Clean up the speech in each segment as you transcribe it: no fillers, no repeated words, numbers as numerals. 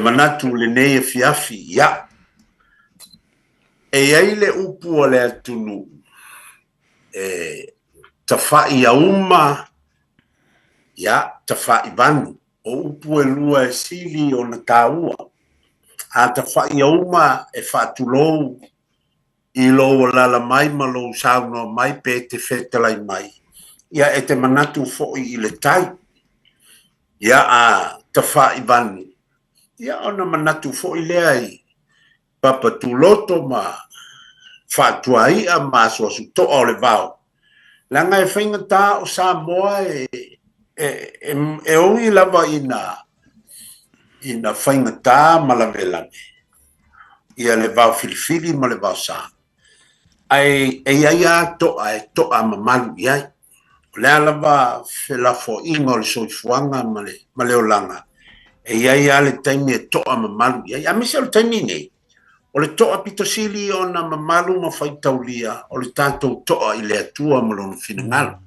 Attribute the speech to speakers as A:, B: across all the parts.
A: manatu le nei fiafi ia e ai le upu o le atunu tafai a uma ia tafai vanu o upu e lua e sili o na taua a tafai a uma e fatulou i lo lala mai ma lo sauno mai pe te fetalai mai ia e te manatu fo'i i le tai ia a tafai vanu ia ona manatu fo'i lea i papa tuloto ma fatuai a ma so su to o le vao langa e whainga tā o Samoa e oi lava ina whainga tā malamelame ia le vao filifili ma le vao sa ai a to'a mamalu iai le alava felafo inga o le soifuanga ma le olanga ai a le taimi e to'a mamalu iai a mese o le taimi nei o le to'a pitosili o na mamalu ma faitaulia o le tātou to'a i le atua ma lona finagalo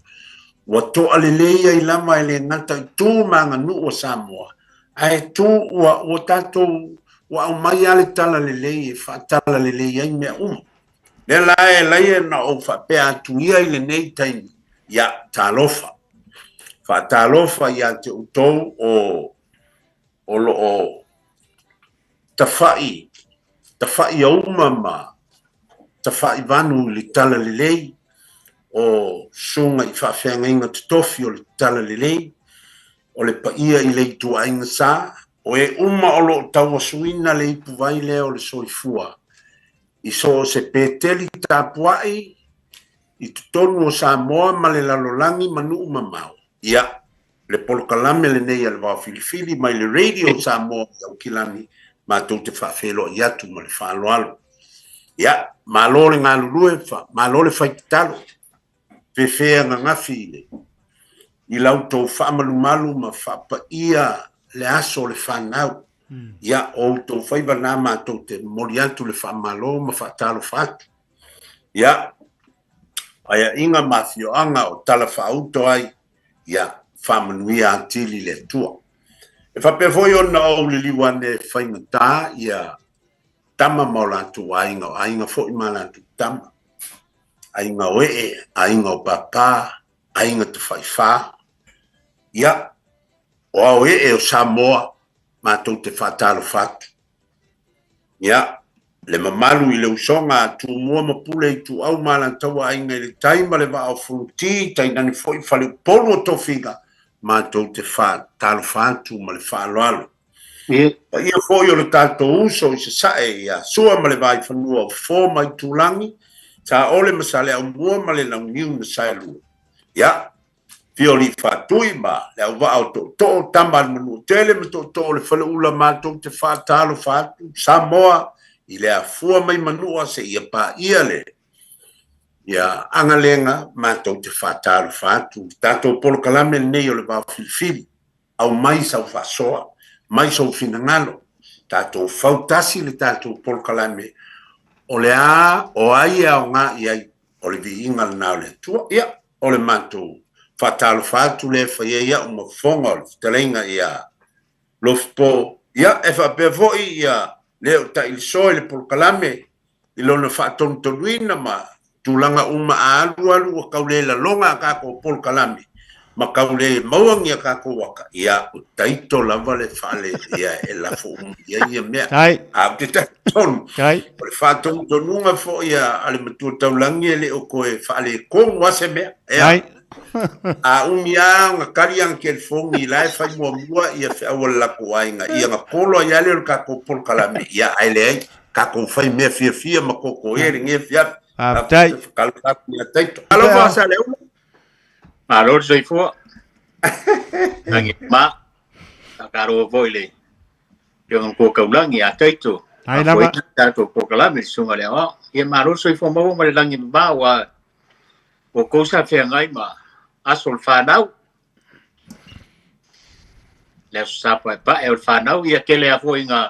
A: ua to'a leleia i lama i le ngata i tū maganu o Samoa ae tū ua tātou ua au mai a le tala lelei e whaatala lelei ai mea uma le lae laia na o whapea atuia i le nei taimi ia tālofa whaatalofa ia te utou o loo tawhai a uma ma tawhai vanu li tala lelei o sunga i whawhenga inga tutofi o li tala lelei o le paia i le itua inga sa o e uma o lo taua suina le ipu vai leo o le soifua i so se peteli tapuai i tutonu o Samoa ma le lalolangi manu mamau ia le polokalame le nei al vao filifili mai le radio Samoa au kilani ma tau te whawhelo i atu ma le whaaloalo ia ma lo le ngā lulue ma lo le whaitalo whewhea ngā ngafi i lau tau whaamalumalu ma whapa ia le aso le whanau ia o tau whaiva nā ma tau te mori atu le whaamalo ma whaatalo whatu ia aia inga mawhioanga o tala whaauto ai ia whaamanuia atili le tua e whapea foi ona o le liwane whaingatā ia tama maula atu ainga foi mana atu tama ainga oe ainga o papa ainga te whaiwha ia o au o Samoa ma tau te whaatalo whatu ia le mamalu i le usonga tu mua mapule i tu au mana taua ainga i le taima le wa au fruti tainani foi whale polo o tofinga ma tau te whaatalo whatu ma le whaaloalo ia foi o le tātou uso i se sae ia sua ma le vai whanua o fō mai tūlangi ta ole masale au mua ma le launiu na sae lua ia fioli fatui ma le au wao to tamba manu tele ma to le fale ula ma to te whaatalo whatu Samoa i le afua mai manua se ia pa ia le ia angalenga ma to te whaatalo whatu tato polo kalame nei o le wao filifili au mai sau whasoa mai sau finangalo tato fautasi le tato polo kalame o le a o ai au ngā iai o le vi inga na le tua ia o le matou whaatalo whatu le whaia o mafonga o talenga ia lofpo ia e whapea foi ia leo ta il soe le polkalame i lona whaatonutonuina ma tūlanga uma alu o kaulela longa kako polkalame ma kaule mauangia kako waka ia o taito lava le whale ia e la fo ia mea a te taitonu o le whaatonutonunga fo ia ale matua taulangi le o koe whale kong wase mea ia a umia nga kariang ke fongi lai fai mua ia fe awal la kuainga ia nga polo ia le ka ko pol kalame ia ai ka ko fai me fia ma ko ko ere nge fia tai kal ka ia tai alo va sa le alo sei fo ngi ma ka ro voile yo ngo ko langi a tai to ai la ma ta ko kalame sunga le wa ia ma ro sei fo mo le langi ba wa o cosa fe ngai ma asol whanau le sapa pa e whanau ia kele a foi ngā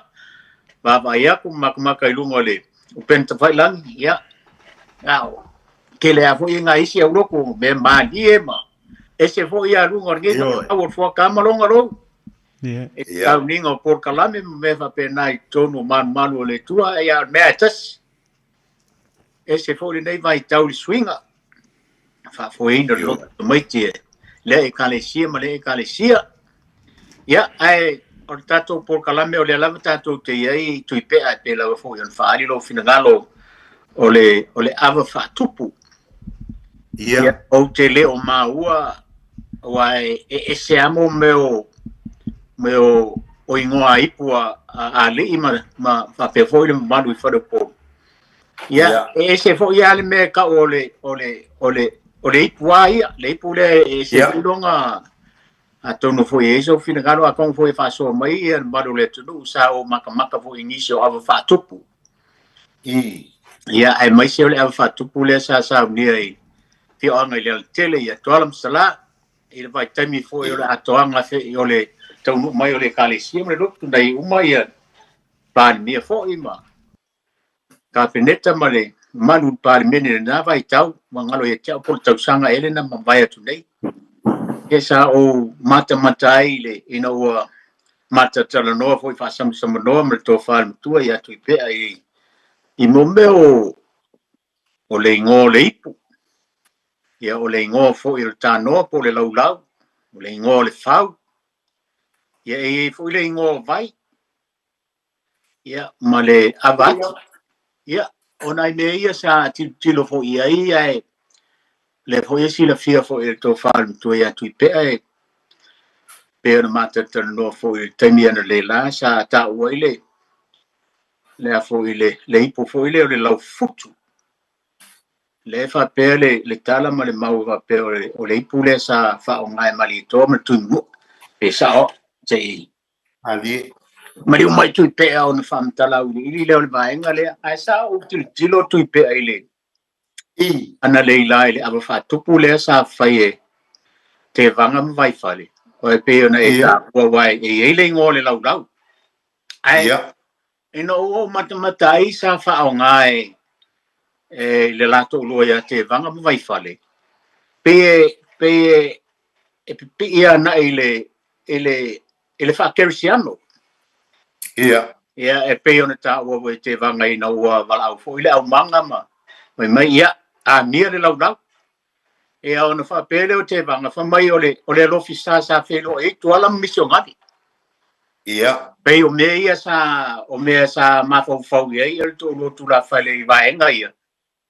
A: baba ia ku makumaka i lunga le upenta whai langi ia au kele a foi ngā isi au loko me mani e ma ese foi a lunga nge au fua kamalonga lo
B: E tau ninga o por kalame me fa pe nai tonu manu le tua ia me atas. E se foli nei vai tau li swinga. Fa foi no lo mai tie. Le e kalesia ma le e kalesia. Ia ai o tato por kalame o le lava tato te iai tui pea pe la foi on fa ali lo finagalo o le ava fa tupu. Ia o te le o maua wai e se amo meu o ingoa ipua a le ma fa pe foi le manu fa de po. Ia e se foi ia le me ka ole ipua ia le ipule e se longa a tonu foi e so fina galo a kon foi fa so mai e manu le tunu sa o maka foi inicio ava fa tupu. Ia ai mai se le ava fa tupu le sa ni ai ti anga le tele ia tolam sala e vai taimi foi o atoanga fe o le tau mai o le kalesia me lo dai uma ia pan mia fo ima ka peneta male manu par mene na vai tau mangalo ia tau por tau sanga ele na vai atu nei esa o mata ile ina o mata tala no foi fa sam no me to fa tu ia tu pe ai I momeo o le ngo le ipu ia o le ngo fo il tano po le laulau o le ngo le fau ia e fo le ngo vai ia ma le avati ia ona me ia sa tilo fo ia le fo ia si la fia fo il to fal tu ia tu pe ai pe na mata no fo il temia le la sa ta uile le fo ile le ipu fo ile o le lau futu le fa pe le tala ma le mau va pe o le ipu le sa fa o ngai mali to me tu mu pe sa o te
A: ali
B: mari o mai tu pe o na fam tala u ili le o vai ngale ai sa o tilo tu pe ile ana le ila ile aba fa tupu le sa fa ye te vanga vai fale o pe o na e ta o vai e ile ngole lau lau ai ino o mata sa fa o ngai le lato loia te vanga vai fale pe ia na ele fa kersiano ia e pe ona ta o te vanga ina o vala au fo ile au manga ma mai ia a mia le lau e ona fa pele o te vanga fa mai ole lofisa sa felo e to ala misionari
A: ia
B: pe o me sa ma fo ia to lo tu la fale vai nga ia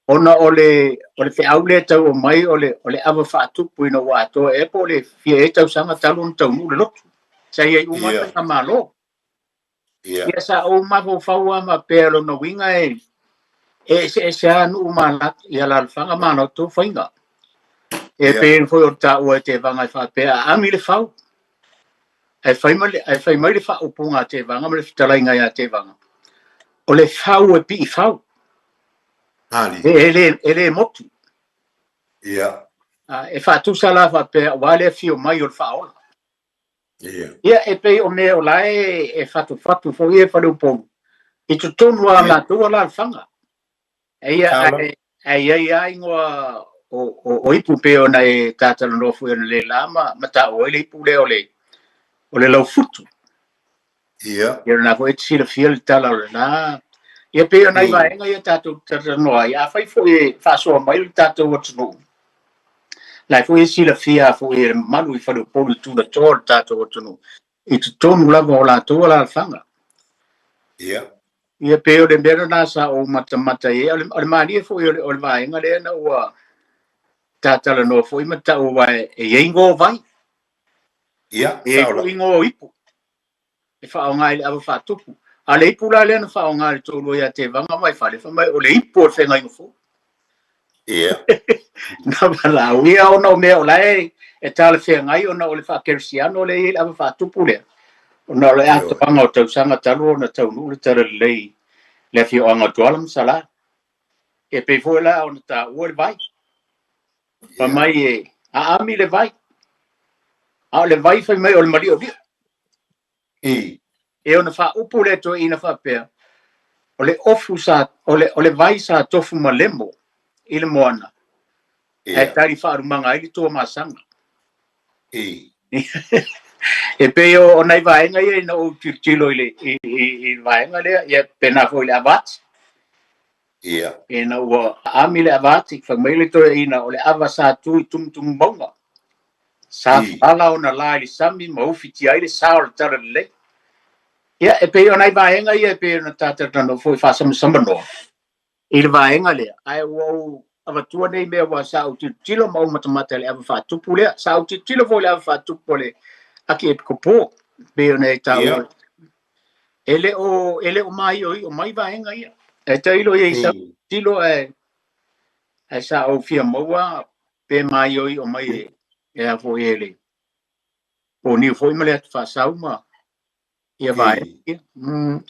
B: ona ole fe aule tau o mai ole ava fa tupu ina wa to e po le fie e tau sanga talu tau nu le lotu sa ia uma ka malo ia sa o ma fo fa wa ma pero no winga e se anu ma la ia la fanga ma no to fainga e pe foi o ta o te vanga fa pe a mi le fa e fai mai le fa o punga te vanga me le fitalainga ia te vanga o le fa o pi fa
A: ali
B: ele motu
A: ia
B: e fa tu sala fa pe wale fio mai o fa ola ia e pe o me o lai e fatu fo ia fa do po i tu tonu la tu la fanga ia ingoa o ipu pe ona e tata no fu le lama mata o le ipu le ole lau futu ia na ko e sila fiel tala na ia pe ona i vai nga ia tatu no ia fai fo e fa so mai tatu o tunu la fo e sila fia fo e manu i fa do po tu na tor tatu o tunu i tu tonu la go la to la fanga ia pe o de bera na sa o mata e o mani fo o vai nga le na o tata no fo i mata o vai e ingo vai
A: ia
B: e ingo ipu e fa o ngai ava fa tupu a le ipu la le na fa o ngai to lo ia te vanga mai fa le fa mai o le ipu o fe ngai fo
A: ia
B: na bala o ia o no me o lai e tala fe ngai o na o le fa kersiano le ava fa tupu le o na le ato anga o tau sanga talu na tau nu le tara le fi o anga tualam sala e pe fo la o na ta o le vai pa mai e a ami le vai a le vai fa mai o le mari o dia e ona fa upu le to ina fa pe o le ofu sa o le vai sa tofu malemo ile moana e tari fa rumanga ile to masanga E pe o nai vaenga ia ina o tilo i vaenga lea ia pena foi le avat.
A: Ia.
B: E na ua ami le avat i whakmaile toi ina o le ava sa tui tum maunga. Sa whala o na la i sami mauwhiti ai le sa o le tara le. Ia e pe o nai vaenga ia e pe o na tātata no foi whasama samanoa. I le vaenga lea. Ai ua avatua nei mea wa sa o tilo mau matamata le ava whatupu lea. Sa o tilo foi le ava whatupu le aki e pikopo. Pe o nei tau. Ele o mai o mai vaenga ia. E tailo ia isa tilo e sa o fia maua pe mai o mai e a foi ele. O ni foi male atu whasau ma ia vaenga ia.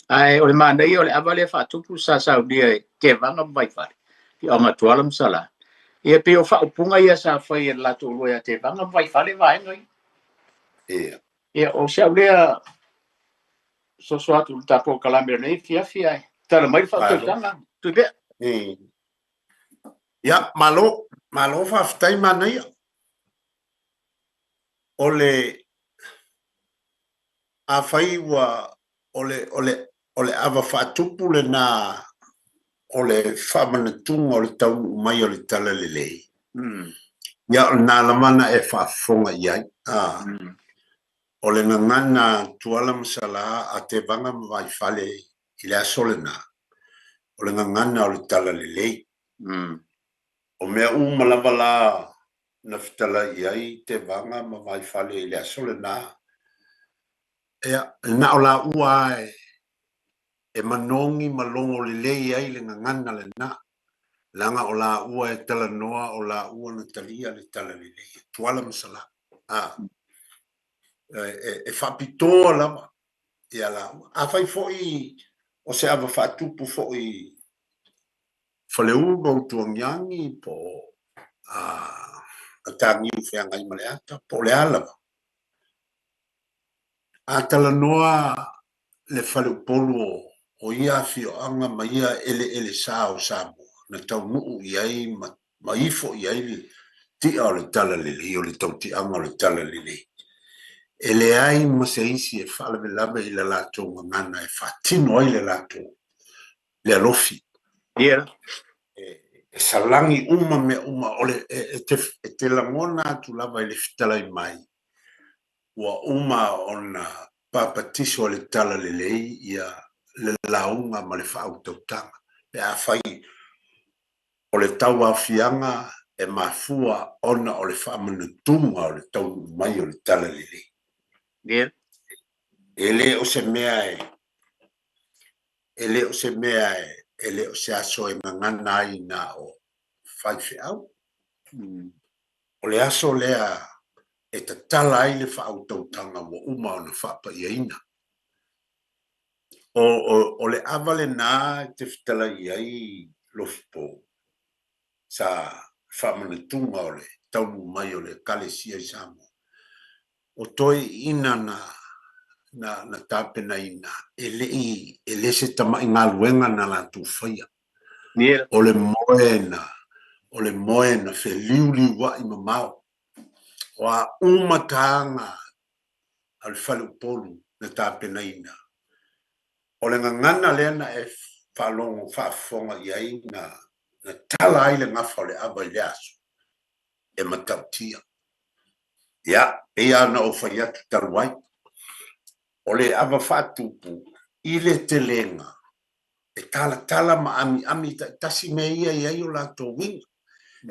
B: Ai o le manei o le ava le whatupu sa sau dia ke vanga vai whare. Ki o ngā tualam sala. Ia pe o whaupunga ia sa whai e lato loa te vanga vai whare vaenga ia. Ia o siau lea so atu tapo kalamere nei fia ai. Tala mai whautanga. Tu bea.
A: Ia, malo whaftai mana ia. Ole a whai wa ole ava whatupu le nā ole whamanatunga o le tau mai o le tala le lei. Ia o nā lamana e whafonga iai. Ole na ngana tuala masala a te vanga mawai whale i le asole nā. Ole ngana o le tala le lei. O mea malama la na fitala iai te vanga mawai whale i le asole nā. Ea, na o la ua e manongi malongo le lei ai le ngana le nā. Langa o la ua e tala noa o la ua na talia le tala le lei. Tuala masala. E whapitoa lama. Ia la ua. A whai foi o se ava whatupu foi whaleu mau tuangiangi po a tangi u whianga i maleata po le alama. A tala noa le whaleu polo o ia fio anga ma ia ele sa o Samoa. Na tau nuu iai ma ifo iai li tia o le tala lili o le tau ti anga o le tala lili. E le ai ma se isi e whalawe lawe i le lato ngana e whatino ai le lato le alofi.
B: Ia.
A: E salangi me ole e te langona tu lava i le fitala i mai. Ua ona papatiso le tala lelei ia le launga ma le whautautanga. E a whai o le tau a fianga e mafua ona o le whaamanutunga o le tau mai o le tala lelei.
B: Ia.
A: Ele o se mea ele o se mea ele o se aso e ngana ai na o whaiwhi au. O le aso lea e ta tala ai le whautautanga wa uma o na whapa iaina. O le awale nā te whitala iai lofipo sa whamanatunga o le taunu mai o le kalesia i Samoa. O toi ina na tāpena ina ele se tamai ngā luenga na la tu whaia. O le moena fe liuli wa i mamau. O a umataanga al whalu polu na tāpena ina. O le ngangana lena e whalongo whafonga iai na tala ai le ngafa o le aba i le aso. E matautia. Ia, e ana o whaiatu taruai. O le aba whatupu i le te lenga. E tala ma ami tasi me ia iai o la tō winga.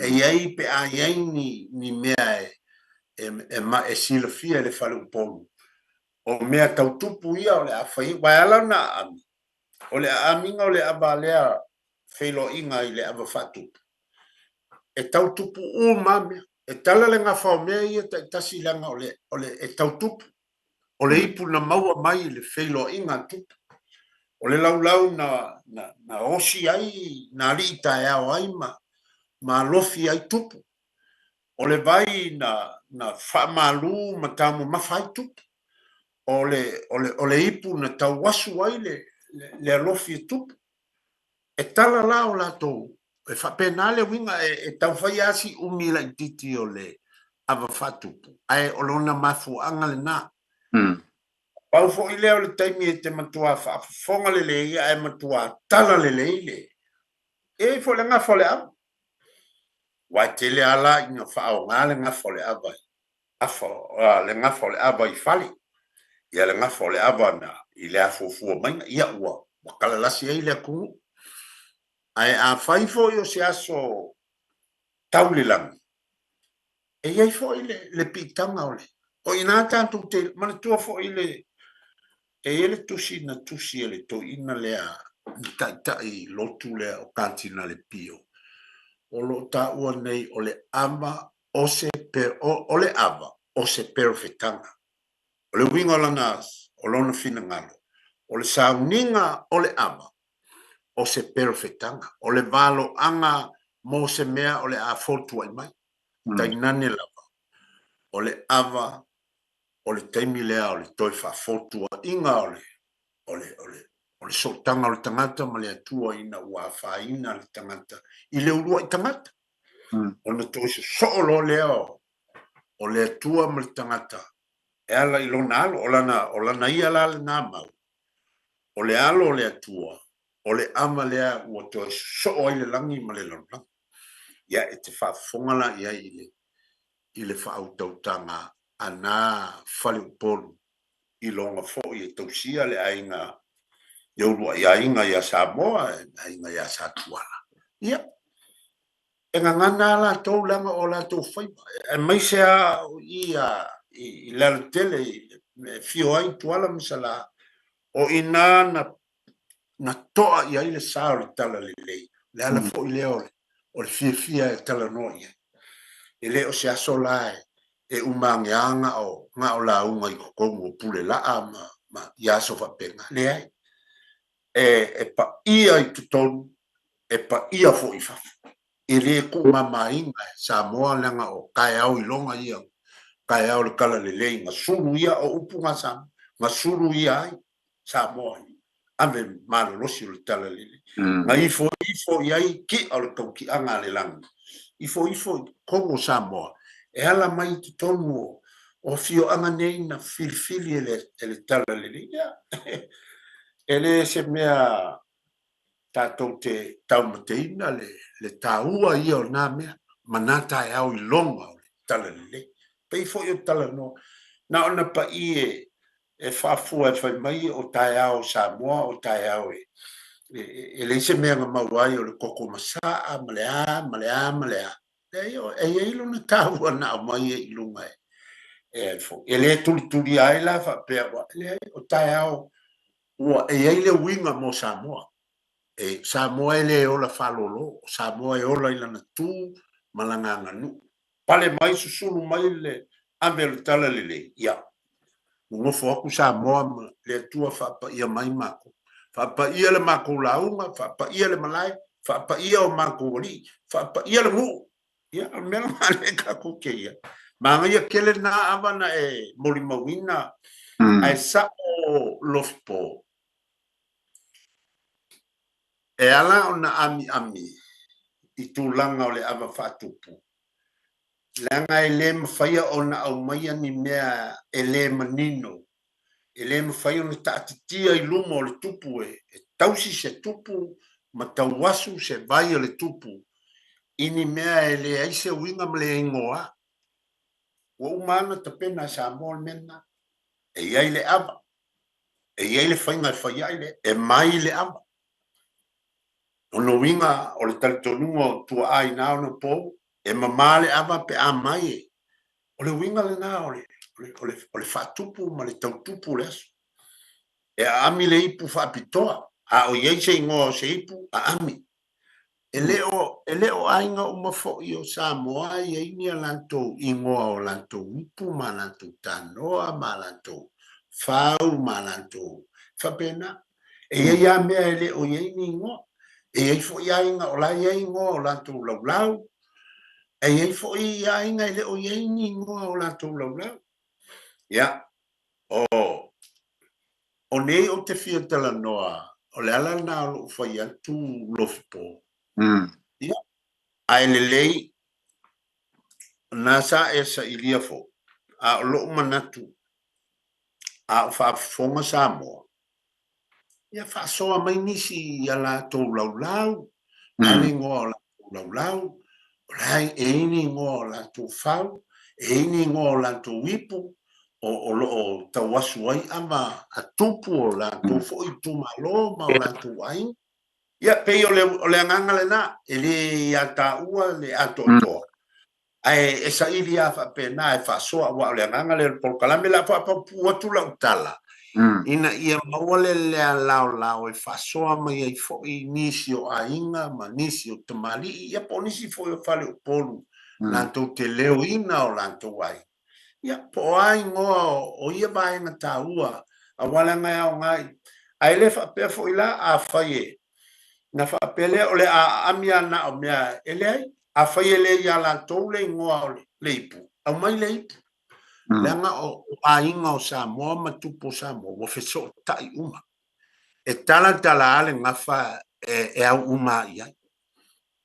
A: E iai pe a iai ni mea e silafia le whalu polu. O mea tautupu ia o le awhai, wai ala na ami. O le aminga o le aba lea whelo inga i le aba whatupu. E tautupu mame, e tala le ngā whao mea ia tasi langa o le e tautupu. O le ipu na maua mai le whelo inga tupu. O le laulau na osi ai, na rita e au ai ma lofi ai tupu. O le vai na whaamalu ma tamu mawhai tupu. O le ipu na tau wasu ai le alofi tupu. E tala la o la tō. E whapena le winga e tau whai asi umila i titi o le awa whatupu. Ai o lona mafu anga le nā. Pau fo i leo le taimi e te matua whaafonga le le ia e matua tala le le ile. E fo le ngafo le au. Wai te le ala i nga whaao ngā le ngafo le abai. Le ngafo le abai fali. Ia le ngafo le ava na i le afofua mainga. Ia ua. Wakala lasi e le kungu. Ai a whaifo i o se aso taulilang. E iei fo i le pitanga ole. O ina tantu te manatua fo i le e ele tusi na tusi ele to ina lea tai lotu lea o kantina le pio. O lo ta ua nei o le ama o se o le ava o se perfetanga. O le winga lanas o lona fina ngalo. O le sauninga o le ava o se perfetanga. O le valo anga mo se mea o le a fotu ai mai. Tainane lava. O le ava o le taimi lea o le toi fa fotua inga o le sotanga o le tangata ma le atua ina ua whaina le tangata i le urua i tangata. O na toi se soolo lea o le atua ma le tangata. E ala i lona alo, o lana ia la le nā mau. O le alo o le atua, o le ama lea ua toi soo ai le langi ma le lona. Ia e te whaafongala ia i le whautautanga ana whale upolu i longa fo i tausia le ainga iaurua i ainga ia Samoa ainga ia Satuala. Ia. E ngana la tau langa o la tau whaipa. E mai sea i lana tele fio ai tuala misala o ina na toa i aile sao le tala le lei. Le ala fo i leo o le fia e tala noi. E le o se aso lae e umangeanga o nga o la unga i kokongu o pule laa ma iaso whapenga. Le ai. E pa ia i tutonu, e pa ia fo i fafu. E le ku mama inga Samoa langa o kai au i longa ia. Kai au le kala le lei nga suru ia o upunga Samoa. Nga suru ia ai Samoa. Ame mana losi o le tala le lei. Nga ifo iai ki au le tau ki anga le langa. Ifo kongo Samoa. E ala mai te tonu o fio anga nei na filifili ele tala lili. Ele se mea tātou te taumateina le tāua ia o nā mea. Manata e au i longa o le tala lili. Pei fo i o tala no. Na ona pa i e whafua e whai mai o tai au Samoa o tai au e le se mea mawai o le koko masaa malea. E ilo na tāua na o mai e ilunga e le tuli ai la whapea wa o tai au ua e le winga mo Samoa e Samoa e le ola whalolo Samoa e ola ilana tū malanganga nu pale mai susulu mai le ame le tala lele ia ngofo aku Samoa le tua whapa ia mai mako whapa ia le mako launga whapa ia le malai whapa ia o mako wali whapa ia le mu ia mea mane ka kuke ia manga ia kele na avana e mori mawina ai sa o lofpo e ala ona ami i tūlanga o le ava whatupu langa e le mawhaia ona au maia ni mea e le manino e le mawhaia ona taatitia i luma o le tupu e tausi se tupu ma tauasu se vai o le tupu ini mea e le aise winga ma le ingoa wa umana ta pena Samoa mena e iai le ava e iai le whainga whaia ile e mai le ava ono winga o le talitonunga o tua ai nao na pou e mamale ava pe a mai o le winga le nao o le whatupu ma le tautupu le aso e a ami le ipu whapitoa a o iai se ingoa o se ipu a ami e leo ainga o mafo i o Samoa i aini a lantou ingoa o lantou upu ma lantou tanoa ma lantou whau ma lantou whapena e iai a mea e leo iai ni ingoa e iai fo i ainga o la iai ingoa o lantou laulau e iai fo i ainga e leo iai ni ingoa o lantou laulau ia o nei o te fia tala noa o le ala na o whai atu lofipo ia ai le lei na sa e sa ilia fo a o lo manatu a whaafonga Samoa. Ia whaasoa mai nisi ia la tau laulau, ale ngoa la tau laulau, rai e ini ngoa la tau whau, e ini ngoa la tau wipu, o tau wasu ai ama a tupu o la tau fo i tumalo ma o la tau ai. Ia pei o le anganga le na, e le ia ta ua le ato toa. Ai e sa ili a whapena e whaasoa wa o le anganga le polkalame la whapapua tula utala. Ina ia mawale lea lao e whasoa mai ai fo i nisi o ainga ma nisi o tamali ia po nisi fo i whale o polu lantou te leo ina o lantou ai. Ia po ai ngoa o ia baenga tā ua a wala ngai au ngai. Ai le whapea fo i la a whaie. Na whapele o le a amia na o mea ele ai. A whaie le ia lantou le ngoa o le ipu. Au mai le ipu. Langa o ainga o Samoa ma tupo Samoa wo feso tai uma e tala ale ngafa e au uma ia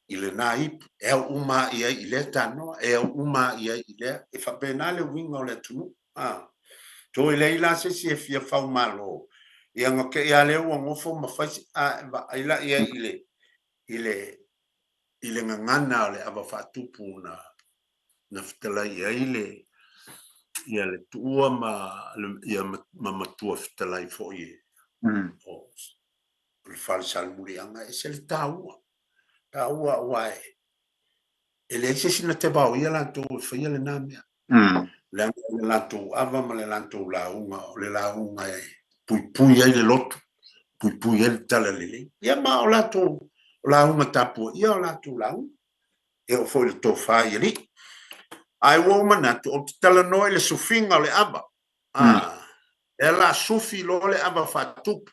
A: ile na ip e au uma ia ile tano e au uma ia ile e fa penale winga o le tunu to ile ila se si e fia fa malo ia ngo ke ia le wo ngofo ma fa ila ia ile ngana le ava fa tupu na ftala ia ile ia le tua ia matua fitalai fo i o le falsal murianga e se le taua wae e le se sina te bau ia lanto fa ia le namia le lanto ava ma le lanto launga o le launga e pui ai le lotu pui ai le tala lele ia ma o lanto launga tapu ia o lanto launga e o foi le tofa ia li ai wo manatu o tala noi le sufinga le aba e la sufi lo le aba fatup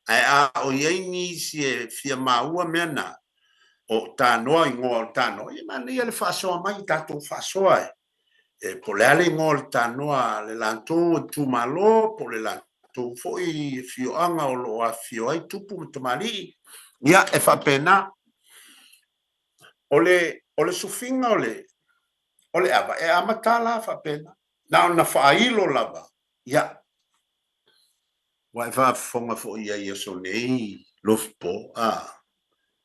A: ai o yeni si fia maua mena o tano ngo tano e mani le faso mai tato faso e po le ale ngo tano le lanto tu malo po le lanto foi fio anga o lo a fio ai tupu mali ia e fa pena o le sufinga o le aba e amatala fa pena na fa ilo lava ia wa fa fonga fo ia so nei lofpo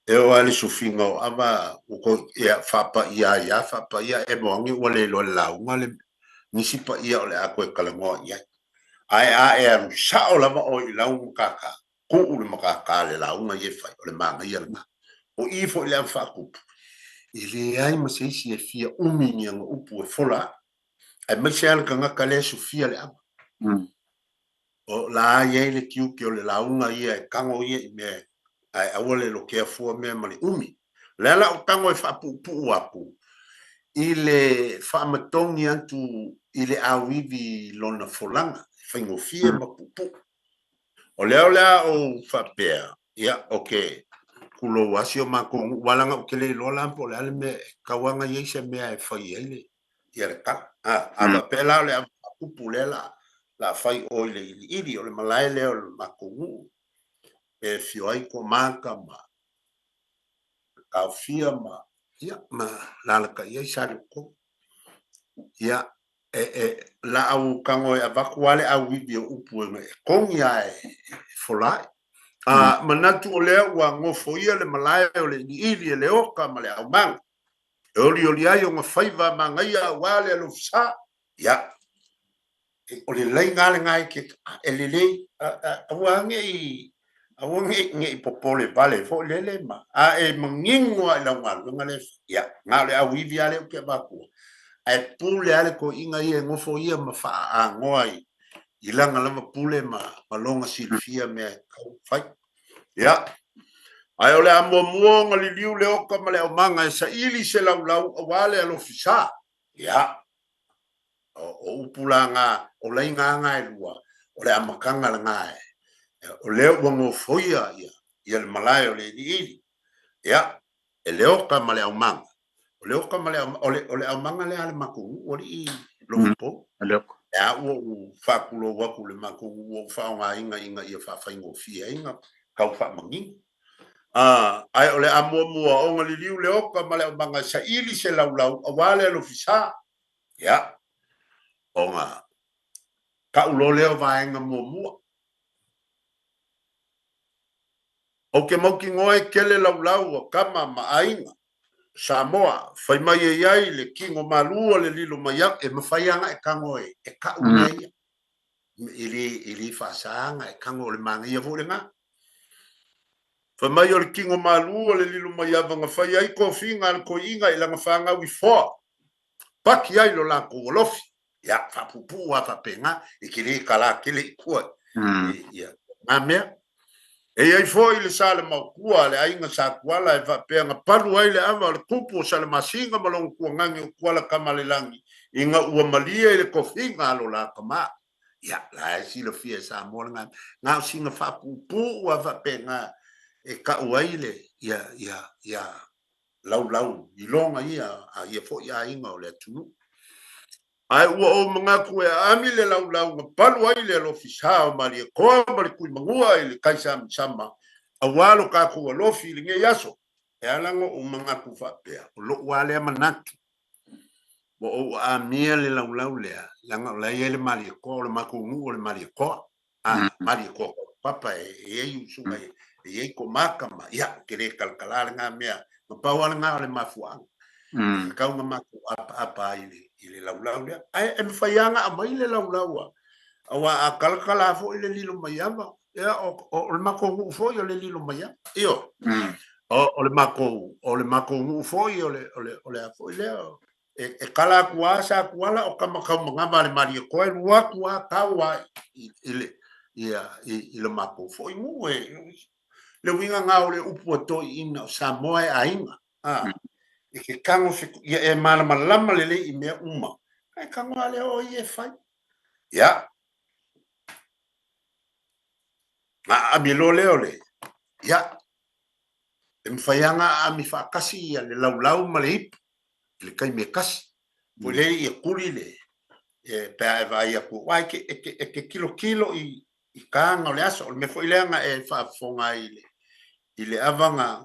A: e o ale sufinga o aba o ko ia fa pa ia e mongi o le lo la ngale nisi pa ia o le ako e kalango ia ai e alu sa o lava o i lau kaka ku u le makaka le la unga ia fa o le manga ia le o i fo le fa ku i le ai ma se si e fia umi ni nga upu e fola ai ma se al kanga kale sufia le aba o la ia le kiu ki o le launga ia e kango ia i me ai awale lo ke fua me mali umi le la o tango e fa pu apu i le fa matongi atu i le awivi lona folanga faingo fia ma pupu o o fa pea ia okay kulo wasio ma ko walanga o kele lola po le me kawanga ye se me ai fa ile ia ka ava pela le pupu le la fai o le ili o le malai le o makungu e fio ai ko maka ma ka fia ma ia ma la ka ia sa ko ia la au kango e avakuale au video upu e kongia e folai manatu o lea ua ngofo ia le malai o le ili le oka ma le au mang e oli ai o ngafaiva mangaia wale alo fisa ia o le lai ngale ngai ke e le lei awange nge popole vale fo lele ma e mangingo ai la ngale ia ngale au ivi ale o ke baku ai pule ale ko inga ia ngofo ia ma fa ngoi ilanga lama pule ma longa silfia me kau fai ia ai ole amo muonga li liu le oka ma le o manga sa ili se lau wale alo fisa ia o upulanga o leinga nga e lua o le amakanga la ngai o le wango foia ia le malai o le ili ia e le oka ma le o manga o le oka ma le o le manga le ale maku o li lopo ya o fa kulo wa ku le maku o fa nga inga ia fa ingo fia inga kau fa mangi ai ole amo mua o ngali liu le oka ma le manga sa ili se lau wale lo fisa ya onga ka ulo leo vaenga mua. O ke mauki ngoe kele lau kama maainga. Samoa, fai mai e iai le kingo malua le lilo mai e mawhaianga e kango e ka unei. Ili whaasanga e kango le manga ia vore ngā. Fai mai o le kingo malua le lilo mai vanga whai ai ko whinga le ko inga i langa whanga ui whoa. Paki ai lo la ko olofi. Ia, whapupu a whapenga i kiri kala kile i kua. Ia, ngā mea. E ai foi le sale mau kua le ainga sa kuala e vapenga palu ai le ava le kupu sale masinga malong kua ngangi kuala kamalelangi inga ua malia le kofinga alo la kama ya la si le fie sa mola nga singa fa pupu ua vapenga e ka uaile ya lau ilonga ia fo ya inga o le tunu ai ua o mga kue ami le lau nga palu ai le lo fisa o mali ko mali kui mangua i le kaisa sama awalo ka ko lo fi le yaso e alango o mga ku fa pe o lo wale manaki bo o ami le lau le langa la ye le mali ko le makungu le mali ko mali ko papa e u su e ko makama ya kere kalkala nga mea pa wala nga le mafuang ka nga maku apa ile lau le ai em faianga a mai le lau awa a kalkala fo ile lilo mayama ya o le mako fo yo le lilo mayama io o le mako fo yo le fo ile e kala kuasa kuala o kama ngaba le mari ko e wa kwa kawa ile ile mako fo ngu le winga nga o le upu to ina Samoa ainga e ke kango e malama le i me uma ai kango ale o ye fai ya a mi lo le ya em faianga a mi fa kasi ya le lau malip le kai me kasi po le e kuli le e pa vai a ku wai ke kilo i kanga le aso me foi lenga e fa fonga ile avanga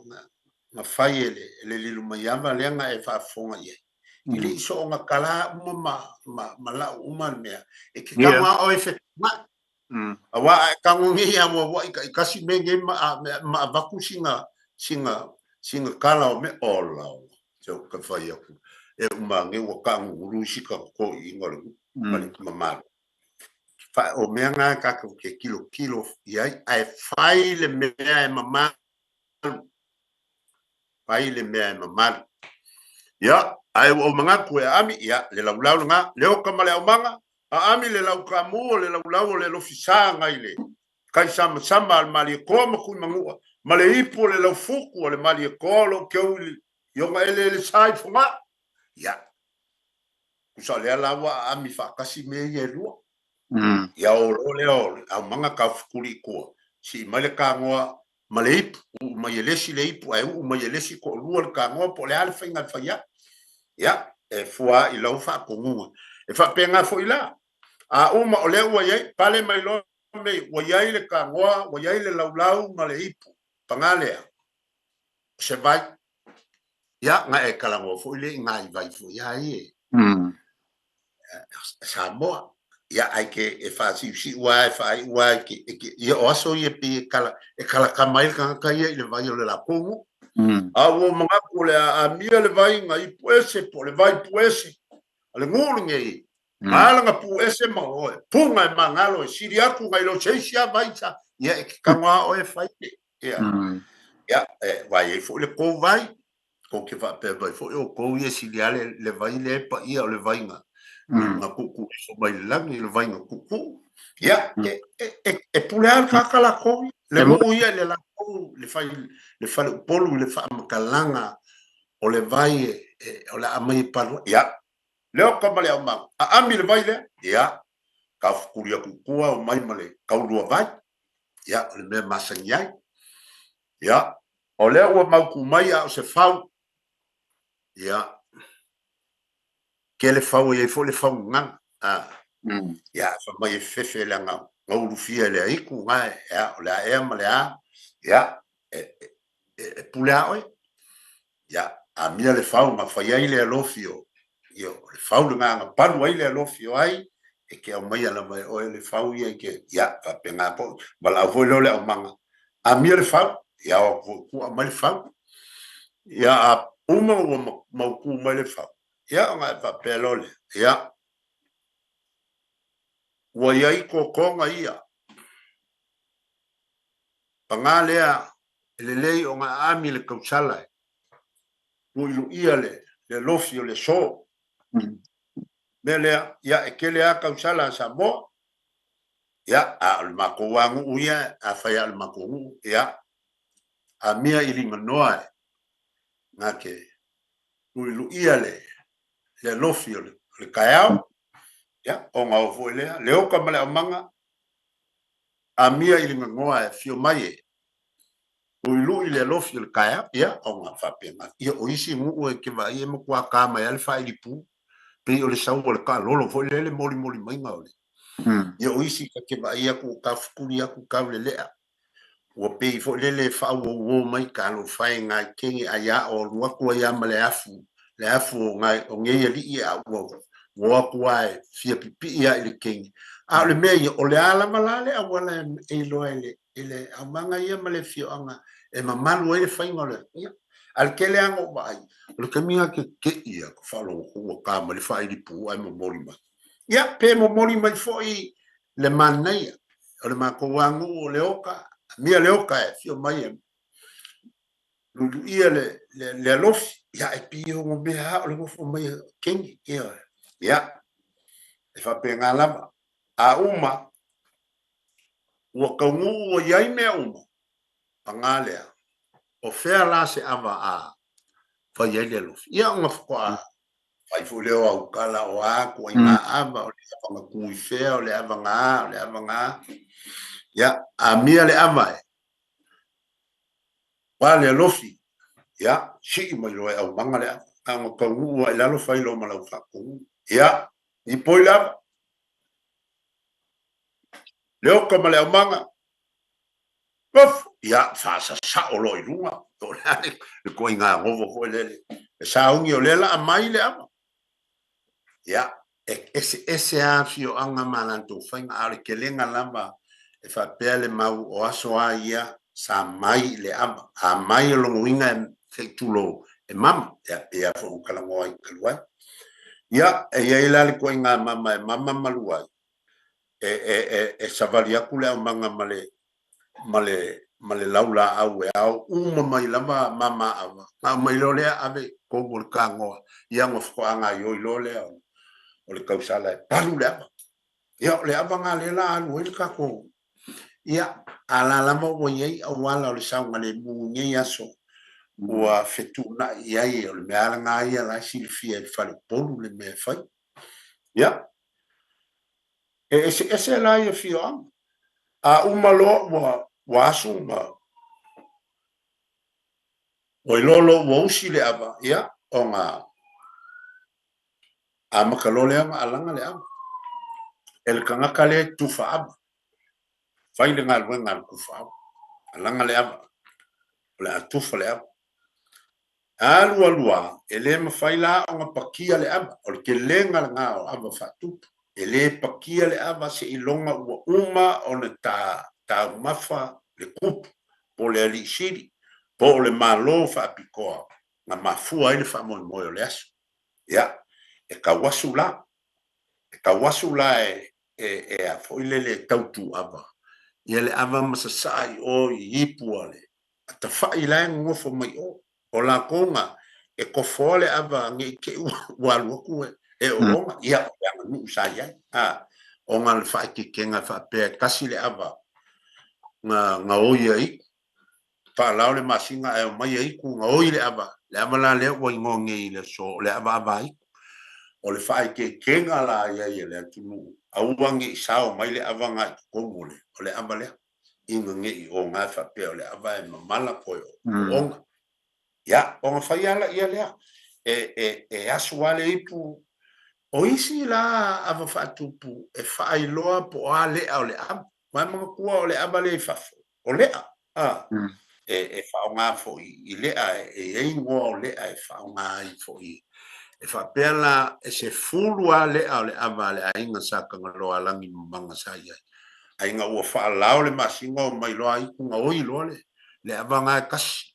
A: na fai le lilu mai ava lenga e fa fonga ye ile so nga kala ma la uma me e ke kama o e fe awa kango ngi ya mo wa kasi menge ma vaku singa kala me ola so ka fai aku e uma nge wa kango rusi ka ko ingol mama fa o me nga ka ke kilo ya ai fai le me mama fai le me mama ya ai o manga ku ami ya le lau nga le o kama le o manga a ami le lau ka mu le lau le lo fisanga ile kai sama al mali ko ma ku mangu male ipo le lau fuku le mali ko lo ke uli yo ma ele sai funga ya kusa le lawa ami fa kasi me ye lu ya o le a manga ka fukuri ko si male ka ngoa male ipo ma yelesi le ipo ai ma yelesi ko lu ka ngoa po le alfa inga fa ya e fua i lau fa kongu e fa penga fo ila a uma o le ua ye pale mai lo me wa ye le ka ngoa wa ye le lau ma le ipu pangale se vai ya nga e kala ngo fo ile nga I vai fo ya ye Samoa ya ai ke e fa si wa ke ye oso ye pe kala e kala kamai ka ye le vai le la kongu awo mga kule a mia le vai ngai puese po le vai puese ale ngulu ngai ala nga puese ma o punga mangalo siria ku ngai lo cheisia vai sa ya kangwa o e fai ya vai fo le ko vai ko ke va pe vai fo o ko ye siria le vai le pa ia le vai nga ku so mai langi le vai nga ku ya e pulear kakala ko le mo ia le la le fai polu le fa makalanga o le vai o le amai paru ya leo ka male ama a ami le vai le ya ka fukuria kukua o mai male ka ulua vai ya le me masangai ya o le o mau ku mai a se fau ya ke le fau e fo le fau nga ya fa mai fefe la nga ngau fia le iku nga ya o la e male a ya pula oi ya a mia le fau ma fa ia le alofio io le fau nga paru ai le alofio ai e ke au mai ala mai o le fau ia ke ya fa penga po bala vo le o manga a mi le fau ya o ku a mai fau ya a uma o mau ku mai le fau ya nga fa pelole ya wa ia I ko konga ia pangalea le lei o nga ami le kausala o ilu ia le lofi o le so melea ya ekele a kausala sa mo ya al makuangu uya a fai al makuangu ya a mia ili manoa ngake o ilu ia le lofi o le kaiao ya o nga o foilea le oka male o manga a mia ili ngoa fio mai o ilu ile lofi o le kaiao ya o nga fapenga ia o isi mu o ke vai e mo kwa kama ya le fai li pu pe o le sau o le ka lolo fo le moli moli mai nga ole ia o isi ka ke vai aku ka fukuri aku ka le lea o pe fo le fa o mai ka lo fai nga kengi aya o lua ko ya male afu nga o nge li ia o aku ai fia pipi ia ile kengi a le me o le ala malale a wala e lo ele a manga ia male fio anga e mamalu e fai nga le al ke le ango mai le kamia ke ia ko falo ko ka male fai di pu ai mo mori mai ia pe mo mori mai foi le manai o le mako wangu o le oka mia le oka e fio mai e lulu ia le lofi ya e pio mo me ha o le fo mai kengi ia e fa penga lama a uma o kaungu o iai mea uma pangalea o fea la se ava a fa iai le lofi ia unga fukua fai fu leo au kala o a ko inga ava o le ava kui fea o le ava ngā ia a mia le ava e pa le lofi ia si mai loe au manga le ava ang kaungu o ilalo fai lo malau faku ia I poi lava leo ka male au manga of ia fa sa o lo I lunga to le ko inga ngovo ko le sa ungi o le la mai le ama ia ese a fio anga malanto fainga ale kelenga lamba e fa pele mau o aso a ia sa mai le ama a mai lo winga fe tulo e mama ia fo kala mo ai kalwa ia e ia ila le ko inga mama maluai e savalia kule au manga male laula au e au uma mai lama mama ava mai lole ave ko gol kango ia ngof ko anga yo lole o le kausala e palu le ava ia le ava nga le la alu il ka ko ia ala lama o ye au wala o le sa ngale mu nge aso o fetuna ia i o le mea nga ia la silfia e fale polu le me fai ia ese la ia fio a uma lo wa asu ma o lolo wo usi le ava ia o nga a makalole anga alanga le ava el kanga kale tufa ava fai le ngal wenga kufa alanga le ava la tufa le ava alua ele ma fai la o nga pakia le ava o ke lenga nga o ava fatu ele pakia le ava se ilonga ua uma o na ta mafa le kupu po le ali siri po le malo fa apikoa na mafua ile fa mo mo le aso ya e kawasu la e a foi le tautu ava ia le ava masasai o ipu ale ta fa ila ngofo mai o la konga e ko fole ava ngi ke walu ku e o longa ia nu sa ia o ngal fa ki kenga fa pe kasi le ava nga o ia fa la le masinga e mai ai ku nga o ile ava la le o ngongi le so le ava vai o le fa ki kenga la ia le tunu au wangi sao mai le ava nga ko mole o le ava le inga ngi o nga fa pe o le ava e mala ko o ya o nga fa ia le e asuale ipu o isi la ava fa tupu e fa iloa po ale o le ava mai mga kua o le ava le fa o le e fa nga fo I le e ingo o le e fa nga I fo e whapela e se fulua le au le ama le ainga sa kangaloa langi manga sa ia. Ainga ua whaalao le masinga o mai loa ikunga oi loa le avanga e kasi.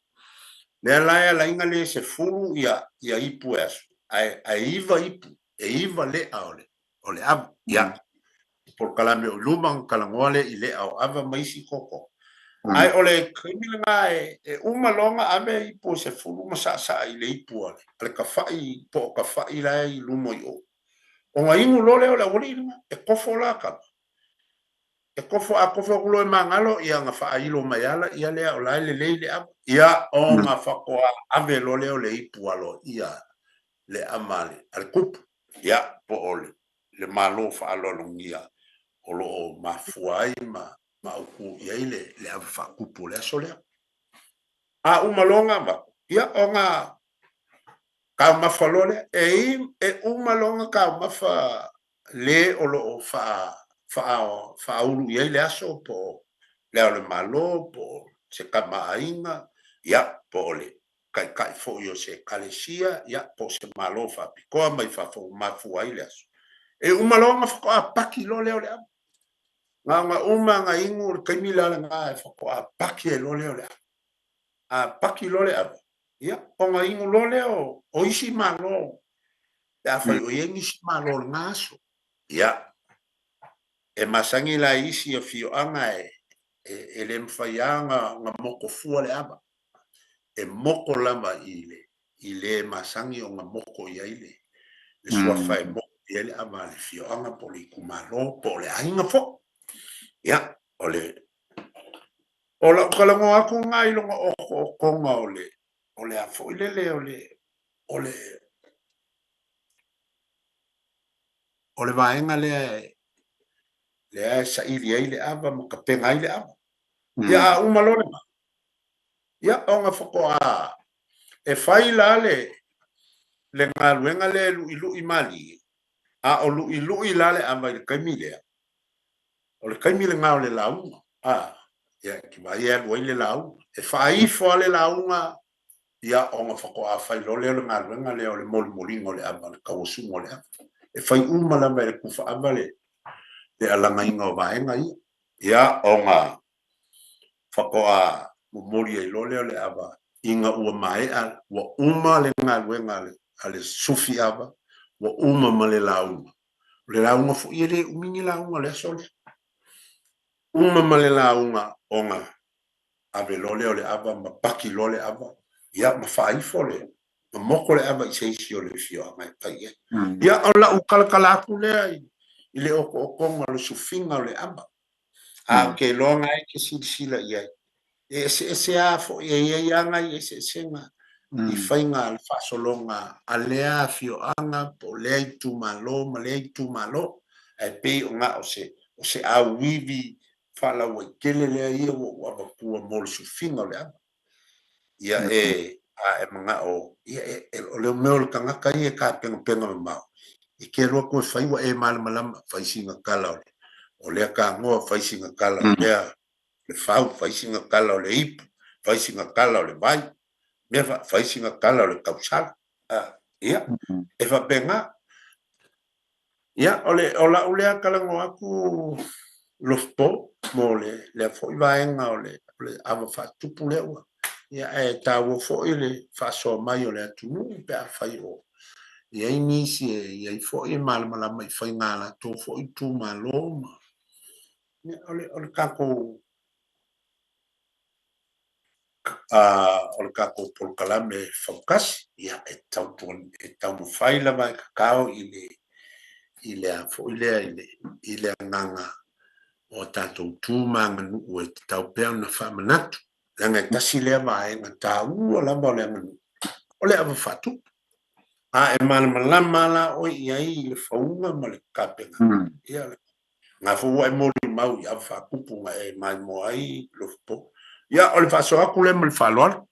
A: Le alaia la inga le se fulu ia ipu e asu. Ai iwa ipu, e iwa le au le, o le ama, ia. Por kalame o lumang kalangoale i le au ava maisi koko. Ai ole krimile nga e umalonga ame ipu se fulu masasa i le ipu ale. Ale ka fai, po ka fai la i lumo i o. O nga ingu lole o la wali inga, e kofo la ka. E kofo a kofo kulo e mangalo, ia nga fai ilo mayala, ia lea o lai le leile ava. Ia o nga fakoa ave lole o le ipu alo, ia le amale. Ale kupu, ia po ole. Le malo fa alo longia. O lo mafuai ma uku ia ile le ava fa kupu le aso lea. A umalonga ma, ia o nga ka mafa lole, e umalonga ka mafa le o lo fa ulu ia ile aso po le o le malo, po se kamaainga, ia po ole kai fo yo se kalesia, ia po se malo fa pikoa mai fa fo mafuai le aso. E umalonga fa ko paki lole o le ava. Nga nga ingu kaimila nga fa ko paki e lole o le ava. A paki lole ava. Ia, o nga ingu lole o isi malo. Ia fai o yengi isi malo ngaso. Ia, e masangi la isi o fio anga e le mwhaianga nga moko fua le ava. E moko lama i le masangi o nga moko ia ile. Le sua fai moko ia le ava le fio anga po le kumalo, po le ainga fo. Ia, o le o la kalango aku ngai longa o konga o le afo ilele o le vaenga le sa ili ai le ava mo ka penga ai le ava ia umalone ma ia onga foko a e fai la le ngaluenga le lu i mali a o lu i la le ava le kaimile o le kaimile ngau le launga a ia ki vai e lu le lau e fai fo le launga ia onga fako a fai lole le ngaluenga le o le molingo le ava le kawasungo le ava e fai umala me le kufa ava le alanga inga o vaenga ia onga fako a mumori e lole le ava inga ua mai a ua uma le ngaluenga ale sufi ava ua uma ma le launga fu i le umingi launga le sole uma ma le launga onga ave lole o le ava ma paki lole ava ia ma fai fole ma moko le ava i seisi o le fio a mai pai ia o la ukalakala aku lea i le oko konga le sufinga o le ava a ke longa e ke sila ia e se a fo e anga i se nga i fainga le fasolonga a lea fio anga po lea i tumalo ma lea i tumalo e pe o nga o se a wivi fala wa kele lea ia wa pua mo le sufinga o le ava ia a mga o ia o le meo le kangaka ia ka penga mau i ke roa koe whaiwa e malama whaisinga kala o lea ka ngoa whaisinga kala o lea le whau whaisinga kala o le ipu whaisinga kala o le vai mea whaisinga kala o le kausala ia e whapenga ia o la ulea kala ngoa aku lofpo mo le fo iwaenga o le ava whatupu leua ia e tāua fo i le whasoa mai o le atunu pe a whai o ia i nisi ia i fo i malamalama i whai ngāla tō fo i tū malo ma o le kako o le kako polkalame whaukasi ia e tau mawhai lama e kakao i le a fo i le nganga o tātou tūmanga nuu e tau pēo na whamanatu langa e tasi lea vaenga tā ua lama o le anganu o le ava whatu a e malama la o iai i le whaunga ma le kapenga ia ngā fua e mori mau i ava whakupunga e mai mo ai lofpo ia o le whaso aku le ma le whaloala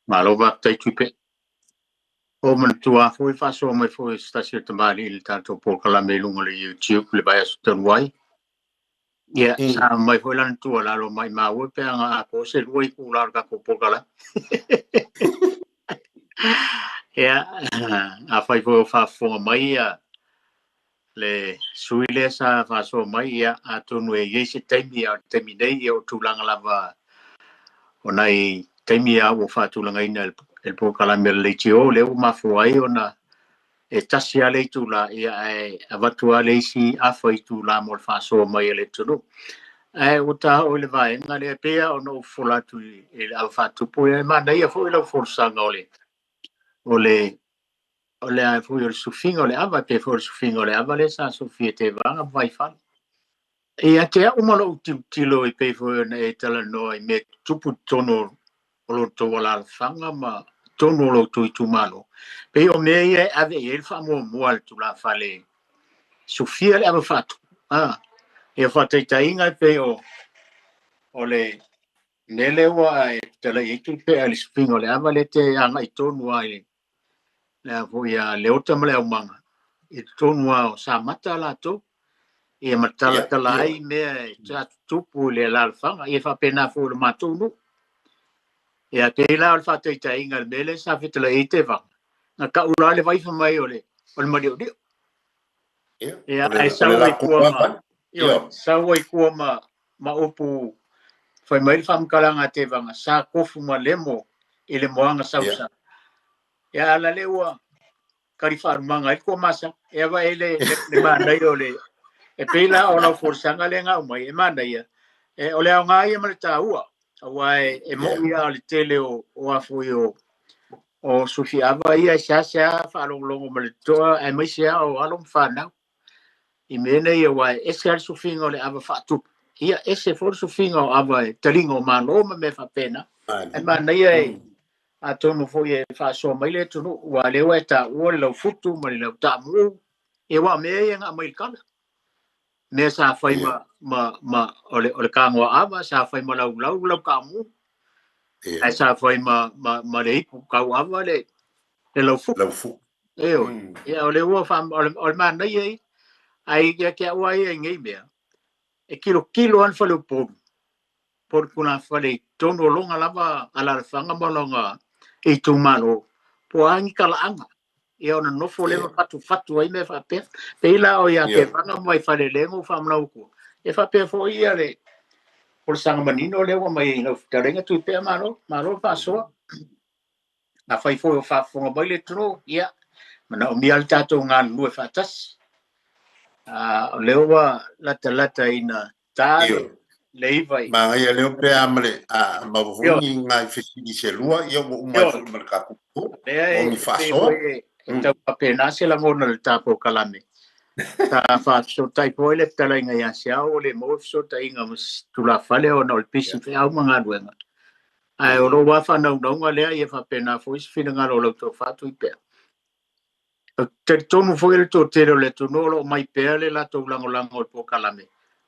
B: Malova tai tupe o man tua foi whaso mai foi stasi tamari i le tātou polkalame lunga le YouTube le vai asu tanuai ia sa mai foi lan tua lalo mai mau pe anga a ko se luai ku la ka ko pokala ia a fai fo fa fo mai le suile sa fa so mai ia a tonu e yese taimi a taimi nei o tulanga lava onai taimi a o fa tulanga ina el po kala me le tio le o mafu ai ona e tasi ale tu la ia e avatua le si a foi tu la mo fa so mai le tunu e o ta o le vai nga le pea o no fola tu e al fa tu po e ma dai fo le forza ngole o le a fu o sufingo le ava pe fu sufingo le ava le sa sofia te va vai fa e a te o malo tilo e pe fu e tala no e me tupu tono o lo to wala fanga ma tono lo tu malo pe o me e ave e fa mo al tu la fale sofia le ava fa e fa te tainga pe o le nele wa e tala e tu pe al sufingo le ava le te anga i tonu ai le vo ia le ota male o manga e tonu o sa mata la to e matala tala ai me ta tupu le la fanga e fa pena fo le matunu e a te la fa te tainga le mele sa fitala e te va na ka ula le vai fa mai o le mari o dio e a sa o kuama yo sa o kuama ma opu foi mai fam kalanga te vanga sa kofu ma lemo e le moanga sausa e ala le ua karifar manga i ko masa e va ele le manda yo le e pela o la forsanga le nga mai e manda ia e o le nga ia ma ta ua wa e mo ia le tele o afu yo o sufi ava ia xa fa lo mo le to e mai xa o alom fa na i mena ia wa e se sufi ngole ava fa tu ia ese for sufinga ava talingo malo me fa pena e manda ia a tonu foi e fa so mai le tonu wa le wa ta o le futu ma le ta mu e wa me e nga mai kana me sa fai ma o le kango ava sa fai ma lau ka mu e sa fai ma le ku ka ava le lau futu e o le wa fa o le man nei ai ke wa e ngai me e kilo an fa le por kuna fa le tonu longa lava ala fanga mo longa e tu malo po angi kala anga e ona no fo le fatu ai me fa pe la o ya ke fanga mai fa le lengo fa mna ku e fa pe fo ia le por sanga manino le wa mai no tarenga tu pe malo fa so na fa fo fa fo mai le tro ia mana o mi al tato nga lu fa tas le wa lata ina ta leivai
A: ma ia leo pe amale ma vuni ngai fisi se lua ia mo uma fu mercato o mi faso
B: ta pena se la ngona le tapo kalame ta fa so tai poile tala inga ya sia o le mo so ta inga tu la fale o no pisi fe au manga luenga ai o lo wa fa no le ia fa pena fo is fina ngalo lo to fa tu pe te tonu fo ile to te le to no lo mai pe le la to lango po kalame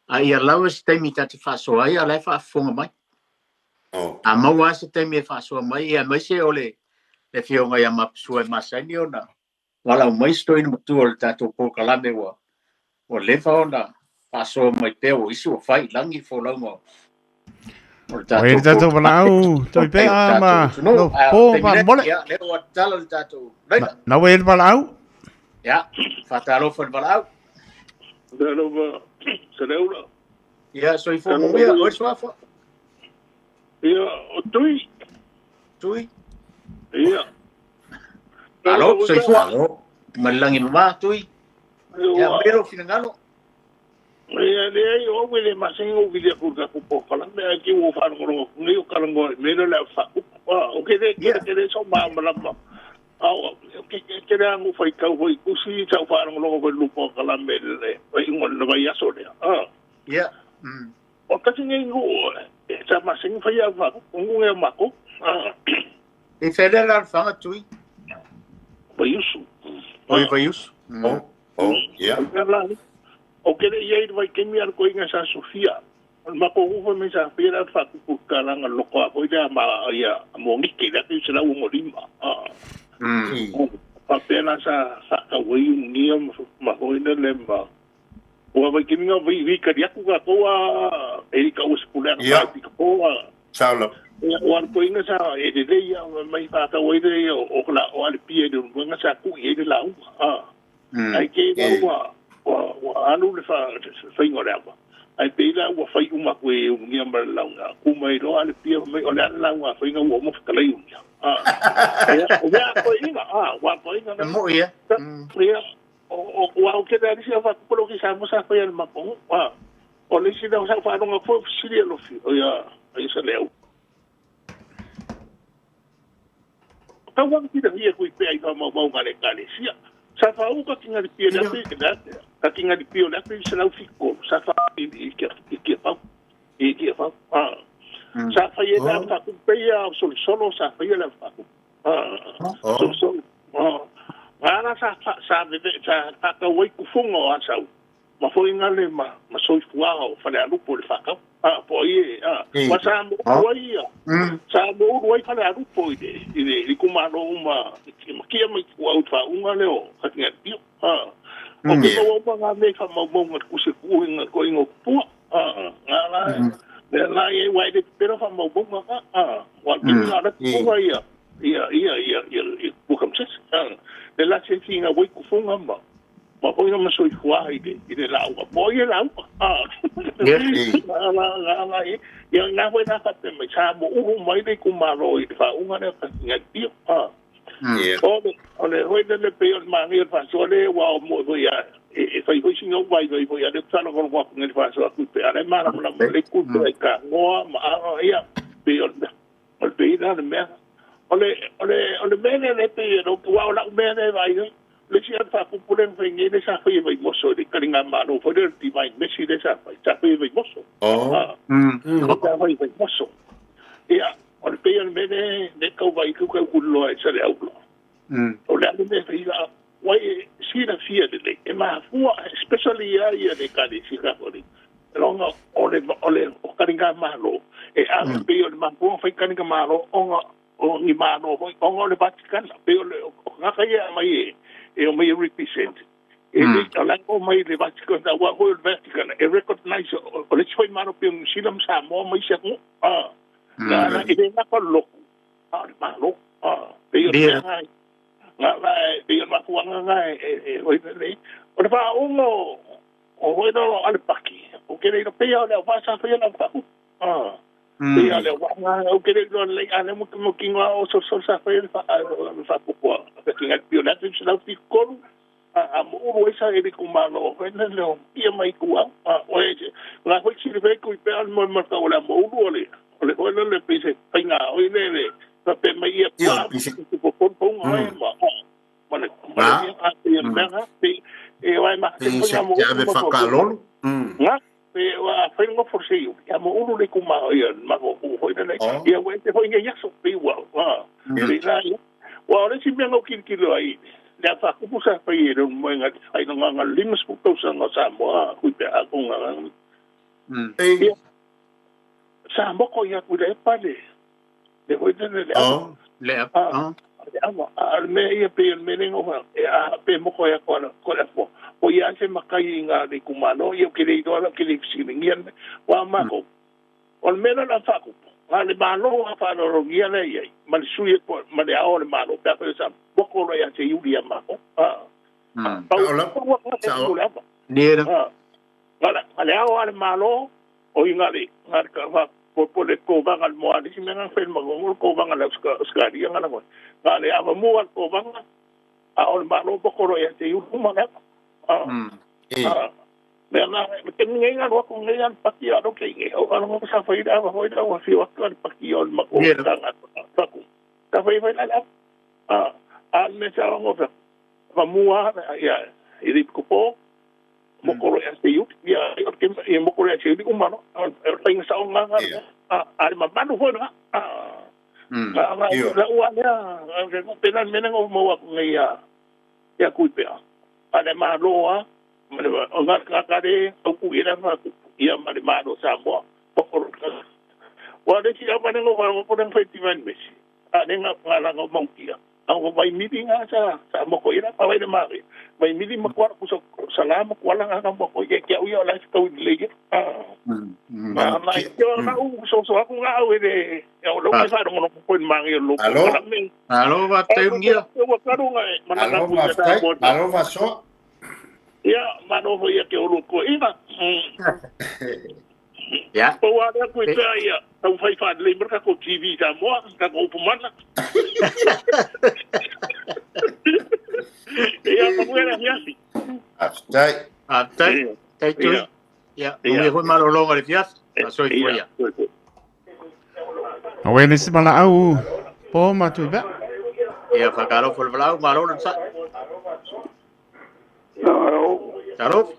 B: ai a lawa se taimi tati faso ai a lai fa fonga mai a maua se taimi faso mai ia mai se ole le fionga ia mapsua masani ona wala mai sto in mutu o tato po kalame o le fa ona faso mai pe o isi o fai langi fo lango o
C: tato balau to pe ama no po ma mole
B: le o tala tato
C: na we balau
B: ya fatalo fo balau
D: Dalo Sereula.
B: Ya, soy fomo ya, o swafo.
D: Ya, tui. Ya.
B: Alo, soy fo. Malangi mama tui. Ya, pero finangalo.
D: Ya, le o we le masengo vi le kurga ku po kala me aki wo fa ngoro. Ni o kala ngoro, me le fa. O ke de so ma malama. Ke ngu fai kau hoi kusi tau whaarang longo koe lupo kalamele wai ngon na vai aso lea.
B: Ia.
D: O kasi ngai ngu e sa masing fai a whaku, ngu ngea mako.
B: E whele la whanga tui?
D: Vai usu.
B: Vai usu.
A: Ia.
D: O kere iei vai kemi ar koe inga sa Sofia. Mako ufa me sa pera whaku kukaranga loko a koe rea ma ia mo ngike lea ki sila ungo lima. Papena sa kawai unia mahoina lemba. Wa vai kiminga vai kariaku ka toa e ka uspulera ka koa.
A: Saulo.
D: Wan ko inga sa le ya mai fa ka wai le o la o al pie de nga sa ku ye de la ai ke wa anu le fa ngora ba ai pe la wa fa uma ko e ngia mar la nga ku mai ro al pie mai o la wa fa nga wo mo ka le ya ko inga wa ko inga
B: mo ya
D: ya o wa ke da ri fa ko lo ki sa mo sa fa ya ma ko o le si da sa fa nga fo si le lo fi o ya ai sa le Tawang tidak ia kui pe ai mau ngale ngale sia. Sa fa u ka kinga di pio na pe ka kinga di pio na pe sa lau fiko. Sa fa i fa. Sa fa ia na fa ku pe ia solo sa fa ia na fa ku. Solo. Ana sa ka wai ku fungo asa. Ma foi ngale ma soi fuao fa le alu por fa ka. Po ie ma sa mo wai sa mo wai fa le alu po i ku ma no ma ki ma ku au fa unga leo ka tinga dio o ke mo nga me fa mo ku se ku inga ko ingo pu ala le la ye wai de pero fa mo nga wa ki nga da ku wai ia ku kam ses le la se tinga wai ku funga ma ma poi non so fuai de la agua poi la agua ya na voi na fatte mai sa mo mai de kumaro i fa una ne fa ngatio ole hoi de le pe ma ni fa so le wa mo ya e fa i singo vai ya de tsalo con wa ngi fa so ku pe ale ma na le ku pe ka mo ma ya pe ole pe na me ole bene le pe no wa la bene vai le si fa ku pulen fa ngi le sa fa i vai mo so de karinga ma no fo de ti vai me si de sa fa i vai mo so sa fa i vai mo so ya ole pe bene de ka vai ku lo sa le au o le me fa i wai si na fia de le e ma fu especially ya de ka de si ka ori longa ole o karinga ma lo e a pe ma fu fa karinga ma lo o ni ma no o le Vatican pe o nga ka ya mai e o mai represent e le ala o mai le Vatican da wa o Vatican e recognize o le choi ma no pe un silam sa mo mai se ko na e na ko lo ma lo pe o nga pe ma fu nga e o le o le fa o no ale paki o ke le pe o le va sa fe na fa ya le wa o ke le le ane mo kinga o so sa fe fa ko ka kinga pio na tsi na fi ko a mo o sa e ku ma no fe na le ia mai ku o e la ko si le ve ku pe al mo ka o la mo o le le pe se fa nga o le pa pe mai ia ko ko ngai ma le a pe na pe e vai ma
A: se ya me fa calor
D: wa fa ngo for se ya mo ulu le kuma ya ma ko ho ina le ya we te ho inga ya so pe wa le si me no kilo ai le fa ku pusa pa ye no mo nga ai no nga limas ku to sa sa mo ku pe a ko nga sa mo ko ya ku le pa le ho ina le al me ia pe me ngo a pe mo ko ya ko la fo o ia se makai nga de kumano ia ke le do ke le singian wa ma ko o me na fa ko ale malo fa no ia le ia ma su ia ko ma le ao le malo pa sa boko lo ia se yulia ma ko ala ale ao ale malo o inga le ka fa po le ko va al mo ali si me na fel ma ko va ala ska dia ngala ko ale ava mo al ko va a o malo boko lo ia se yulia ma Bernard, ke ngai nga ko ngai an paki ado ke ngai o ano sa faida wa hoida wa fi wa kan paki on ma ko tanga taku ka fai fai la me sa ngo fa mua ya iri ko po mo ko ya se yu ya ke mo ko ya se yu ko mano ring sa nga al ma manu ho na la wa ya ke mo penan menang o mo wa ngai ya ku pe ale ma loa o nga kakare o ku ira ma ia ma le ma do sa mo pokor wa de si ama ngo wa mo podan festival mesi a nenga ngala ngo mongkia Ang may meeting nga sa Moko ina pa may mari. May meeting makuha ko sa salama ko lang ang Moko kaya uya lang sa tawid legit. May yo na so ako nga de. Ya lo que sa no ko mang yo lo.
B: Allo va tem dia.
A: Allo va so.
D: Ya, mano ho ya ke lo ko ina.
B: Ya.
D: O ada ko ya. Tau fai fa le merka ko TV sa mo ka ko pumana. Ya, como era así.
A: Aftai.
B: Tu. Ya, eu vou mal longa de fias. Soy foi ya.
C: Awe ni si mala au. Po matu ba.
B: Ya, fa caro fol blau malo sa. Caro.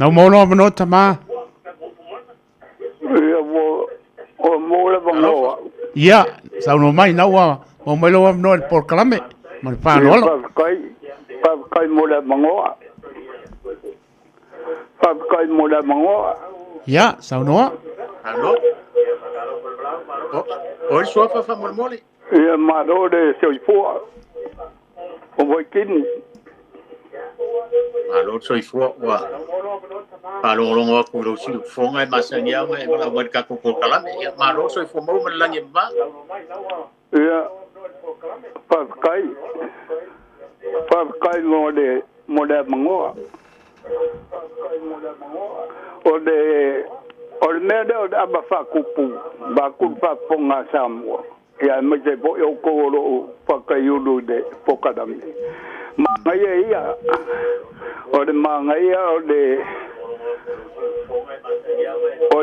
C: Nau mono mano tama. Ia, sau no mai nau o mai lo no por calame. Man pa lo.
E: Kai mola mangoa. Kai mola mangoa.
C: Ia, sau no.
B: Allo. O so fa mole.
E: Ia maro de seu fo. O voi kin.
B: Allo soy fo wa. Palo longo ku lo si fonga masanya mai wala merka ko kalam ya maro soy fo mo melangi ba.
E: Ia. Kai lo de moda mangoa. O meda o aba fa kupu ba ku fa ponga samwa. Ya me je bo yo ko ro fa kayulu de pokadam. Mangaya ia. O de mangaya o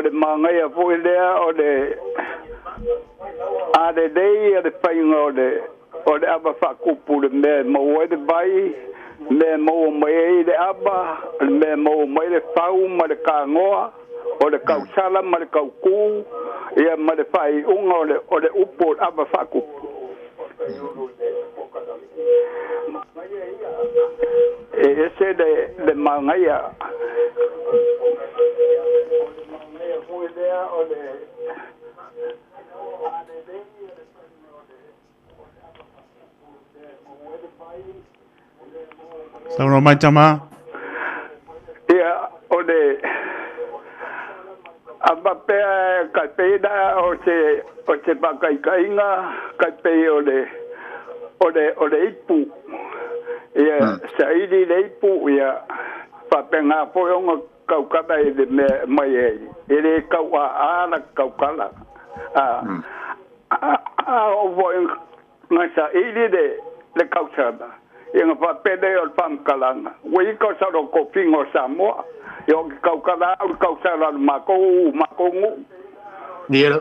E: de mangaya fo idea o de ade dei de paingo de o de aba fa kupu de me mo de bai me mo mai de aba me mo mai de pau ma de kangoa o de kausala ma de kauku ia ma de fai unga o de upo aba fa kupu ese de mangaya
C: Sau no mai tama.
E: Ia o de aba pe ka pe da o se ba kai nga ka pe o de ipu ia sai di de ipu ia pa pe nga po nga kau ka dai de mai ele kau a na kau kala o voi nga sa ili de kau sada yang pa pede o pam kalanga we ko sa ro ko pingo Samoa yo kau kala kau sa la mako ngu
B: Dia.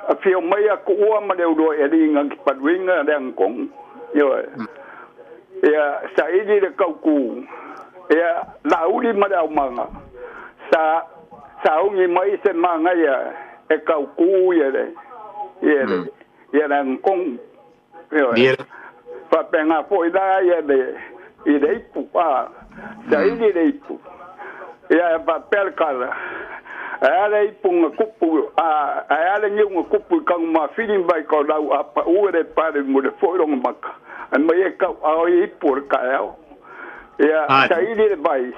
E: a fio mai a ku ma de do e ringa pa winga dang kong yo ya sa idi de kau ku ya la uli ma da manga sa ungi mai se manga ya e kau ku ya de ya dang kong yo
B: Dia.
E: pa penga foi da ia de idei pupa da idei pu ia pa perkala era ipunga kupu era ngunga kupu kang ma feeling by ko da apa ure pare mo de foirong maka an mai ka ai por kael ia sa idei bai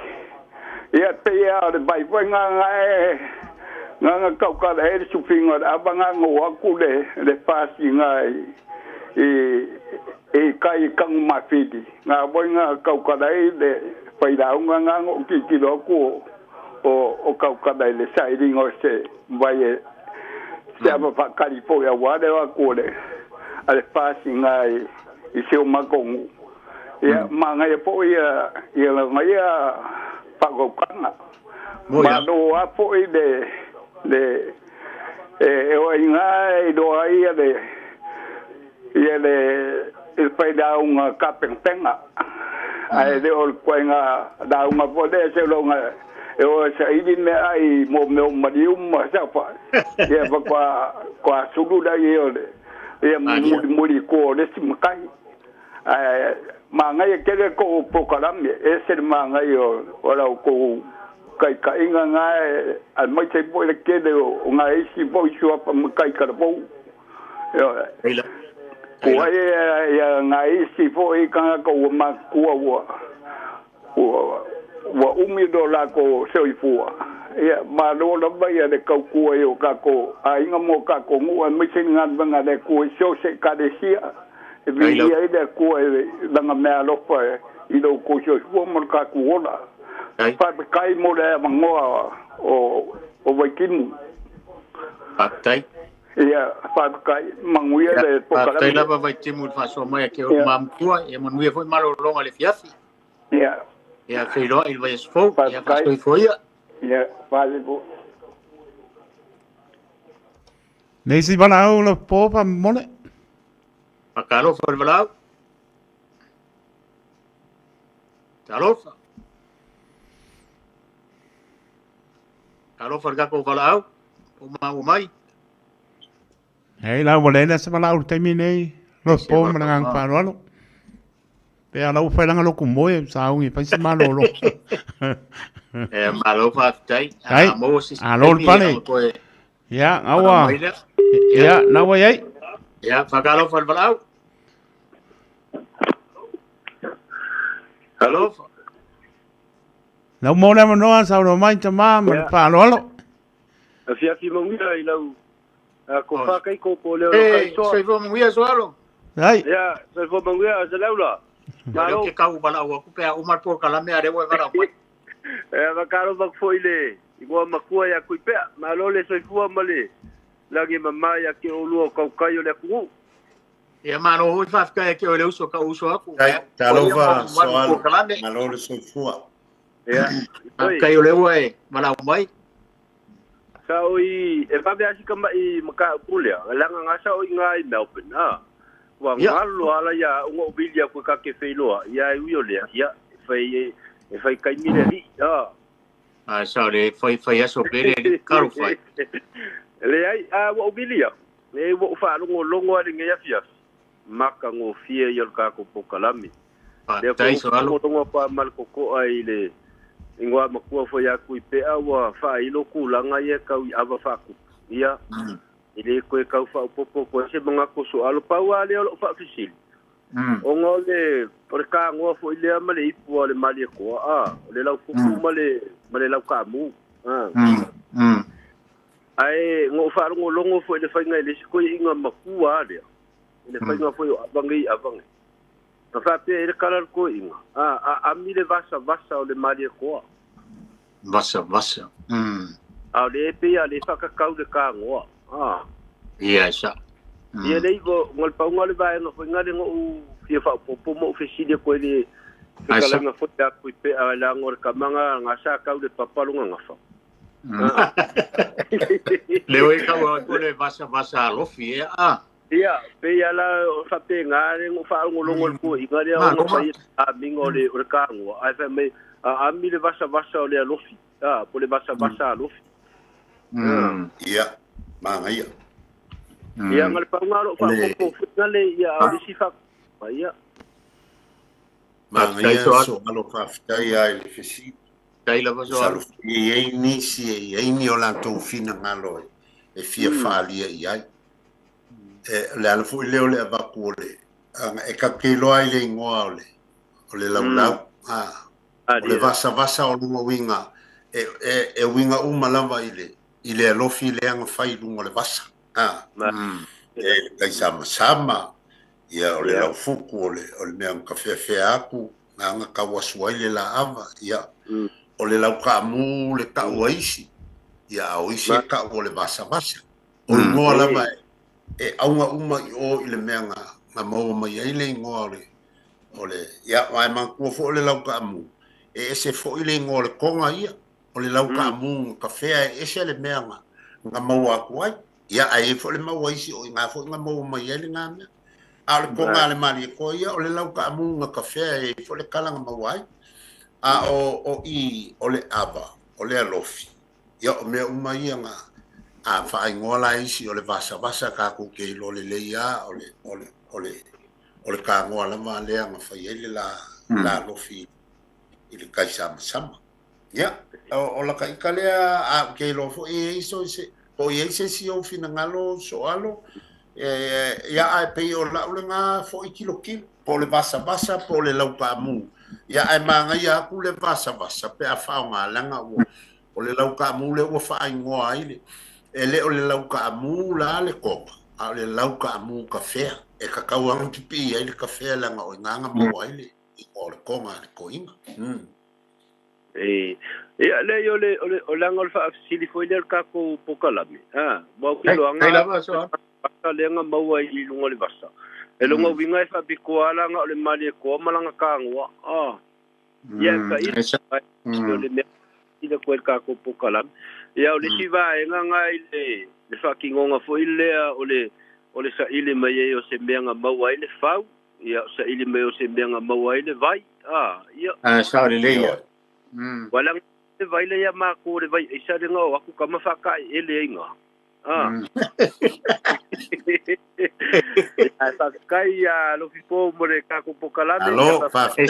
E: ia te ia de bai foi nga kau ka e su finga abanga ngo aku de pasi ngai e kai kang mafidi nga boinga kau kadai de paidau nga ngo ki lo ko o kau kadai le sai ringo se vai se aba pa kalipo ya wade wa ko le ale pasi ngai i se o makong ya manga ya po ya ngai pa go kanga ma do a po de o ngai do ai de ele il fai da un capentenga ai de ol quenga da una pode se longa eu sai di me ai mo marium sa fa e qua sudu da io e muri ko de simkai ai ma ngai ke ko pokalam e se ma ngai ora ko kai inga ngai al mai te boy ke de o ngai si boy sua pa kai ka bo
B: Ila.
E: ko ya ngai si boy ka ko ma ku wa $1 ko sei fua ya ma lo la ba ya de ka ku yo ka ko a inga mo ka ko ngu mai se ngan banga de ku so se ka de sia e vi ya de ku langa me alo pa I do ko so mo ka ku ola pa kai mo le mangoa o wakimu
B: Patai.
E: ia pa kai manguia le
B: pokala patai lava vai timu fa so mai ke o mamtua e mo nui foi malo longa le fiafi ia feilo il vai sfo ia fa so foi
E: ia vale bo
C: nei si bana au le popa mole
B: pakalo for valau talofa Kalau farga ko valau o mai
C: hei la wale na se bana au te mine lo po mana ngang pa lo pe ala u fa langa lo kumoe sa u pa si malo lo
B: malo fa tai
C: mo si lo pane ya awa ya na wa yai
B: ya fakalo for valau Hello
C: Lau mo le manoa sa no mai ta ma pa lo lo.
F: Afia fi mongia I lau. Ko fa kai ko po le
B: kai so. Sei fo mongia so alo.
C: Ai.
F: Ya, sei fo mongia se laula.
B: Malo ke kau bala o ku pe o mar por kala me are wo vara.
F: Va caro va foile. Igual makua ya ku pe. Malo le sei fo male. Lagi mama ya ke o lu ko kai o le ku.
B: E mano o fa ka ke o le uso ka uso aku.
A: Ta lo va so malo le sei fo.
F: Ya.
B: Kai o le wai, mala mai.
F: Sao I e fa bia sikama I maka pulia. Langa ngasa o ngai Melbourne ha. Wa ngalo ala ya ngo bilia ko ka ke feilo. Ya u le ya fai kai mire ri.
B: Ah, sao le fai aso pele karu fai.
F: Le ai o bilia. Le wo fa longo ali ngai afia. Maka ngo fie yo ka ko pokalami.
B: Le ko
F: alo ngo pa mal ko ai le Ingwa makua foi aku I pea wa fa ilo kulanga ia kau I ava fa ku. Ia. Ile koe kau fa popo ko se manga ko so alo pa wa le lo fa fisil. O ngole por ka ngo foi le male ipu le mali ko le lau fu male lau ka mu. Ai ngo fa ngo longo foi le fa ngai le ko inga makua le. Le fa nga foi avangi. Fa pe ele kala ko inga. Mi le vasa o le mali ko.
B: Vasa.
F: Le pe le fa ka kau de ka ngo.
B: Ia sa.
F: Ia le go ngol pa ngol ba no ngale ngo fia fa popo mo ofisile ko le kala nga fo ta ku pe ala ngor ka manga nga sa kau de papalo nga fa.
B: Le we ka ko le vasa lo fie
F: Ia, pe ala o fa pe ngare ngo fa ngolongol ko ingare o fa a mingo le o ka ngo ai fa me a mi le vasa o le lofi po le vasa lofi
A: ia manga ia
F: ia ngal pa ngalo fa ko ngale ia o si fa ia
A: manga ia so malo fa tai ai le fisi
B: tai la vaso
A: ia ni si ia ni o la to fina ngalo e fia fa lia ia le ala fu le ole va kule e ka kilo ai le ngoa ole lau le vasa o lunga winga e winga lava ile lofi le anga fai lunga le vasa e kai sama ia ole lau fuku ole me anga fe aku nga ka wasua ile la ava ia ole lau ka mu le ka waisi ia o isi ka ole vasa o ngoa lava e aunga I o ile meanga nga mau mai ile ngore ole ya mai man ko fo le lau ka mu e se fo ile ngore konga ia ole lau ka mu ka fe e se le meanga nga mau aku ai ya ai fo le mau ai si o nga fo nga mau mai ile nga me ale konga le mali ko ia ole lau ka mu nga ka fe e fo le kala nga mau ai o ole ava ole alofi ya me mai nga fa ngola isi ole vasa ka ku ke lo le ia ole ka ngola ma le nga fa ile la lofi ile kai sama Ya, o la kai kalea a ke lo fo e so se o e se si o fina ngalo so alo ya ai pe o la nga fo I kilo po le basa po le lau ka mu ya ai manga ya ku le basa pe a fa nga langa o le lau ka mu le o fa ai ngoa ile ele o le lau ka mu la le ko a le lau ka mu ka fe e ka ka wang pipi ai le ka fe langa o nga mo ai le o le konga le ko inga
F: ia le o langa o fa sili foi le ka ko pokalami mo ki lo
B: Kai lava so.
F: ka le nga mau ai lunga le basa e longa winga fa bikoala nga o le mali ko malanga ka ngwa ia ka i le me i le ko ka ko pokalami ia o le siva nga le fa kingonga foi le o le sa ile mai o se menga mau ai le fau ia sa ile mai o se menga mau ai le vai ia
B: sa le le
F: walang vai le ya ma ko le vai isa de ngo aku kama fa ka ele nga sa kai ya lo fipo mo le ka ko pokalame
A: alo fa
B: so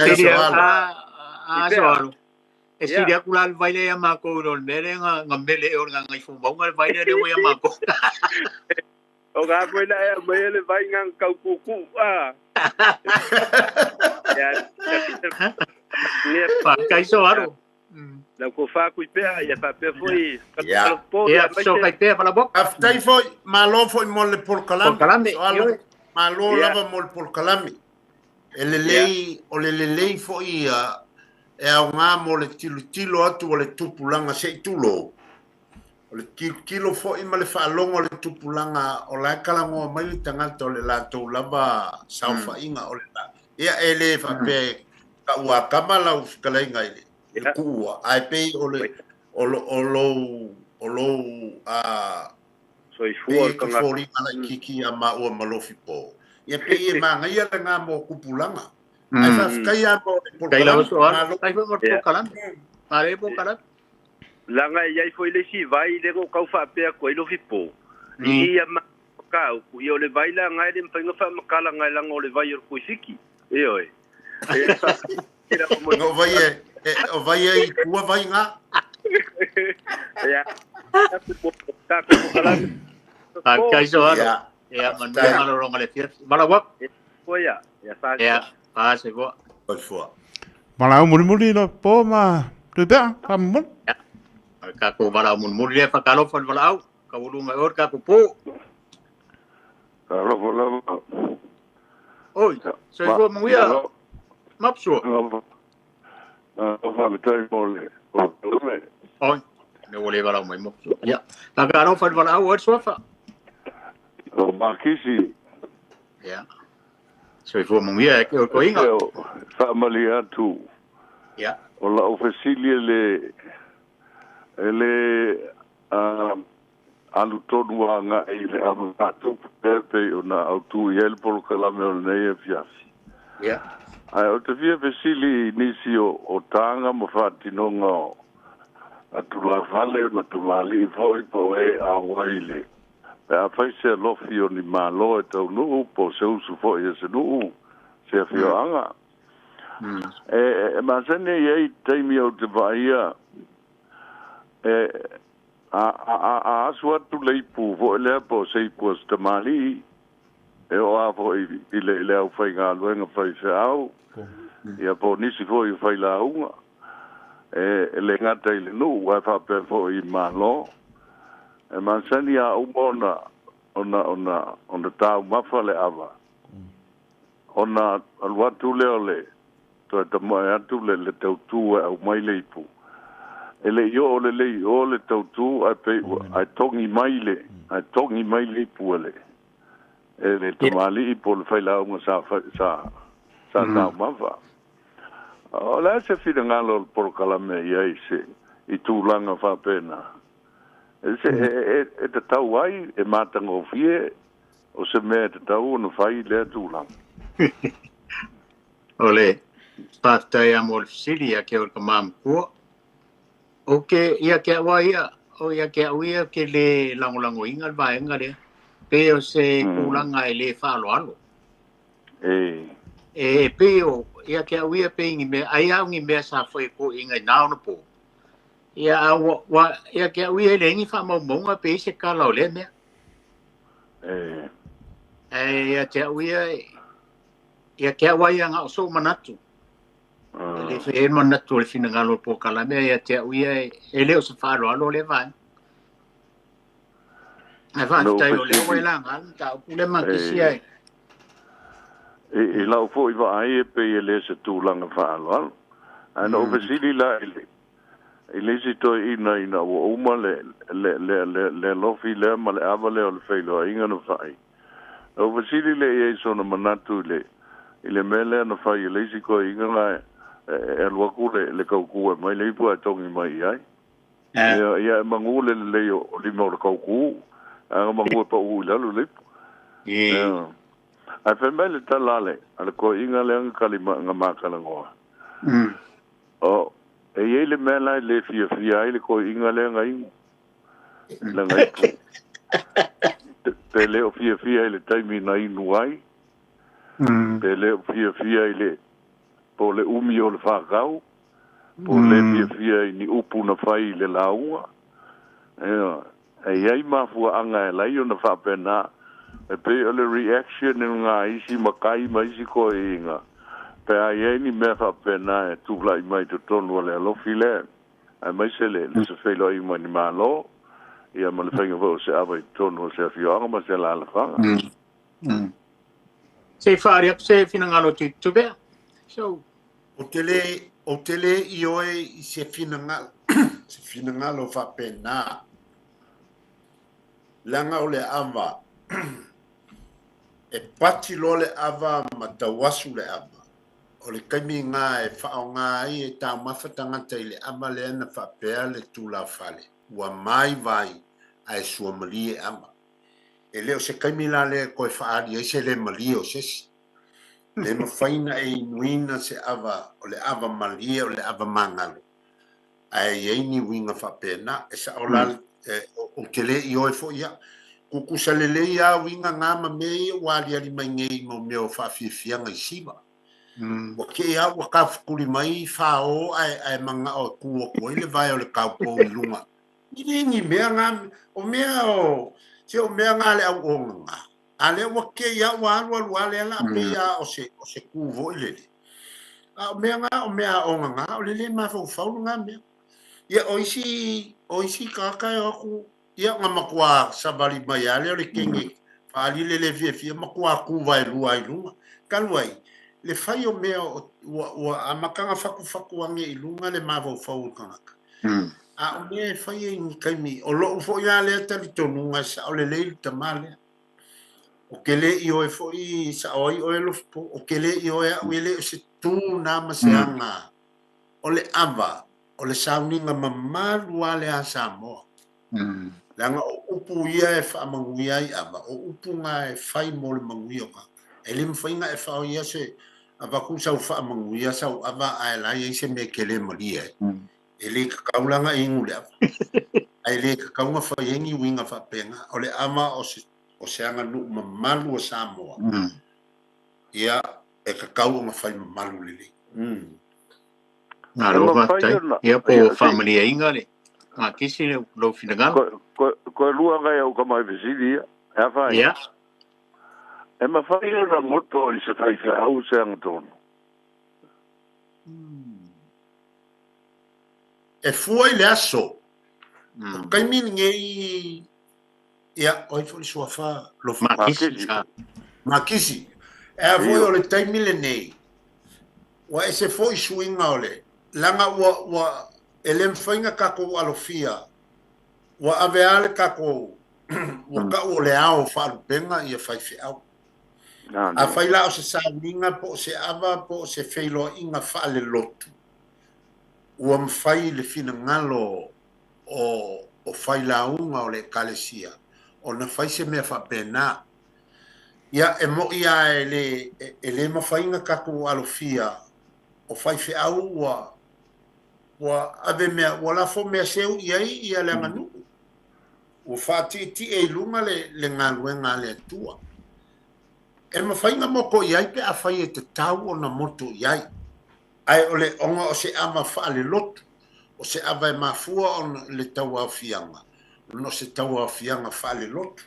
B: e si dia kula vai le ya ma ko lo mere nga ngambele o nga ngai fu bonga vai le o ya ma ko
F: o ga ko la ya me le vai ngang ka ku ya
B: pa kai so aro
F: la ko fa ku pe ya fa pe foi
B: ya so kai pe para bok
A: aftai foi malo foi mo le por kalame malo
B: Yeah.
A: lava mo le por kalame ele lei o le lei foi e a nga mo le tilo atu o le tupulanga se tulo o le kilo foi ma le fa longo le tupulanga o la kala ngo mai le tangata o le lato lava saufa inga o le ia ele fa pe ka ua kamala u kala inga ile kua ai pe o lo
F: so i fu
A: ka fori ala kiki a ma o malofi po ia pe e manga ia nga mo kupulanga ai fa kai a mo por
B: kai la so kai mo por kalan are po kalan
F: langa ia foi le si vai le ko ka fa pe ko lo fipo ia ma ka ku yo le vai la nga le mpenga fa makala nga la ngo le vai ko fiki io
A: no vai o vai ai kua vai nga
F: ya
B: kai so ya man malo ronga le fiat mala wak
F: ya sa
B: ya pa se go
A: por favor
C: Mala muri no po ma tu pe ka mun.
B: ka ko mala mun le fa kalo fa mala au ka ulu mai or ka ko po oi so go mo ya map so oi ne wole bala mai mo ya ka kalo fa mala au or so fa
E: Makisi.
B: ya so ifo mo ya ko inga
E: Family atu.
B: ya
E: O la ofesilia ele alu tonu anga ele atu pepe ona autu yel por kalame o nei fiasi.
B: ya
E: Ai o te via vesili nisi o tanga mo fatinonga atu la vale ma tu mali foi po e a waile. A faise lofi o ni malo e tau nuu po se usu fo i se nuu se fio anga. Ma sene iei teimi o te vaia a asu atu leipu fo e lea po se ipu as te mali e o a fo i le au fai ngā luenga fai se au ia po nisi fo i fai la unga e le ngata i le nuu wai whape fo i malo e mansani a umona ona tau mafale ava ona alwatu leole to te mai atu le tautu au mai leipu ele yo le tautu ai tongi mai leipu ele tomali po le faila un sa mafa ola se fida ngalo por kalame ia ise I tulanga fa pena e te tau ai e matanga o fie o se mea te tau no fai lea tūlanga.
B: Ole, pātai a mol siri a ke o ka mam kua. O ke ia ke awa ia, o ia ke awa ia ke le langolango inga vaenga rea. Pe o se kūlanga e le whaalo alo. E pe o ia ke awa ia pe ingi mea, ai au ngi mea sa whai ko inga nao na po. ia wa ia ke ui ele ngi fa mo monga pe se ka lo le me ia te ui ia ke wa ia nga so manatu le fe manatu le fina ngalo po kala me ia te ui ele o se fa lo le vai vai tai o le wa la nga ta pule ma ki sia
G: e la fo I va ai pe ele se tu langa fa lo ana obesili la ele si to ina o uma le lofi le ma le ava le o le feilo inga no fai obesili le e so na manatu le ile mele no fai le si ko inga la e lo ku le ko ku mai le pu atongi mai ai ia mangule le o li mo ko ku a mangu pa u la lu le a fe mele talale al ko inga le kalima nga makala ngoa o e ele mela le fia ele ko inga le ngai la ngai te le o fia ele taimi nai nuai te le o fia ele po le umi o le whakau po le fia ni upu na whai le launga e iei mafua anga e lai o na whapena e pe o le reaction e ngā isi makai ma isi ko inga pe ai ni me fa pena e tu lai mai to tonu le lo file ai mai se le se felo I mai ma lo ia ma le fenga vo se ava tonu se fio ma se la fa
B: se fare se fina ngalo tu be so
A: o tele ioe se fina ngalo fa pena langa o le ava e pati lo le ava ma tawasu le ava o le kaimi ngā e whaonga ai e tā mawhatanga te le ama le ana whapea le tūla whale. Ua mai vai ai sua mali e ama. E leo se kaimi la le koe whaari e se le mali o sesi. Le mawhaina e inuina se ava o le ava mali o le ava mangalo. Ai eini winga whapea na e sa ola o te le I oe fo ia. Kukusa le le ia winga ngama mei wali ali mai ngei mo meo whawhiwhianga I siwa. O ke ia ua ka whakuri mai whao ai manga o kua koe le vai o le kaupo I lunga. Ni mea ngā, o mea o, se o mea ngā le au o ngā. A le ua ke ia ua alu ale ala pe ia o se kuvo I lele. A o mea ngā, o mea o ngā, o lele ma fau faulu ngā mea. Ia o isi kakai o ku, ia ngā makua sabali mai ale o le kenge. Whaali lele fia makua kuva I lua I lunga. Kaluai. Le fai o mea o amakanga faku ange I lunga le mawau fau kanaka. A o mea fai e ni kaimi. O lo ufo ia lea tali tonunga sa o le leilu tamale. O ke le I oe fo I sa oi oe lofpo. O ke le I oe au ele o se tū nā maseanga. O le ava. O le sauninga mamalu ale a Samoa. Langa o upu ia e wha manguia I ava. O upu ngā e fai mo le manguia ka. E le mwhainga e whao ia se ava ku sau wha manguia sau ava ai lai e se me kele maria. E le kakaulanga ingu le ava. Ai le kakaunga whaiengi winga whapenga. O le ama o se anga nu mamalu o Samoa. Ia e kakaunga whai mamalu lele.
B: Ngā roa tai. Ia po whamania inga le. Ngā kisi le lo finagano.
G: Ko lua ngai au kamai visiri. Ea whai.
B: Ia.
G: E ma whai na moto I se tai whau se anga tono.
A: E fua I le aso. Kaimini ngei ia oi fo sua fa lo makisi. E a foi o le taimi le nei. Wa e se foi suinga ole. Langa wa ele mfainga kako alofia. Wa aveale kako wa ka o le ao fa benga ia fai fe au. A fai la o se sauninga po se ava po se feilo inga fa le lotu. Ua mfai le fina ngalo o fai la unga o le kalesia. O na fai se mea fa pena. Ia e mo ia ele mawhainga kako alofia. O fai fe au wa ave mea wala fo mea seu ia le nganu. O fati ti e lunga le ngaluenga le tua. E mawhainga moko iai pe a whai e te tau o na moto iai. Ai o le onga o se ama wha le lotu. o se ava e mafua ona le tauafiaga no se tauafiaga fa'alelotu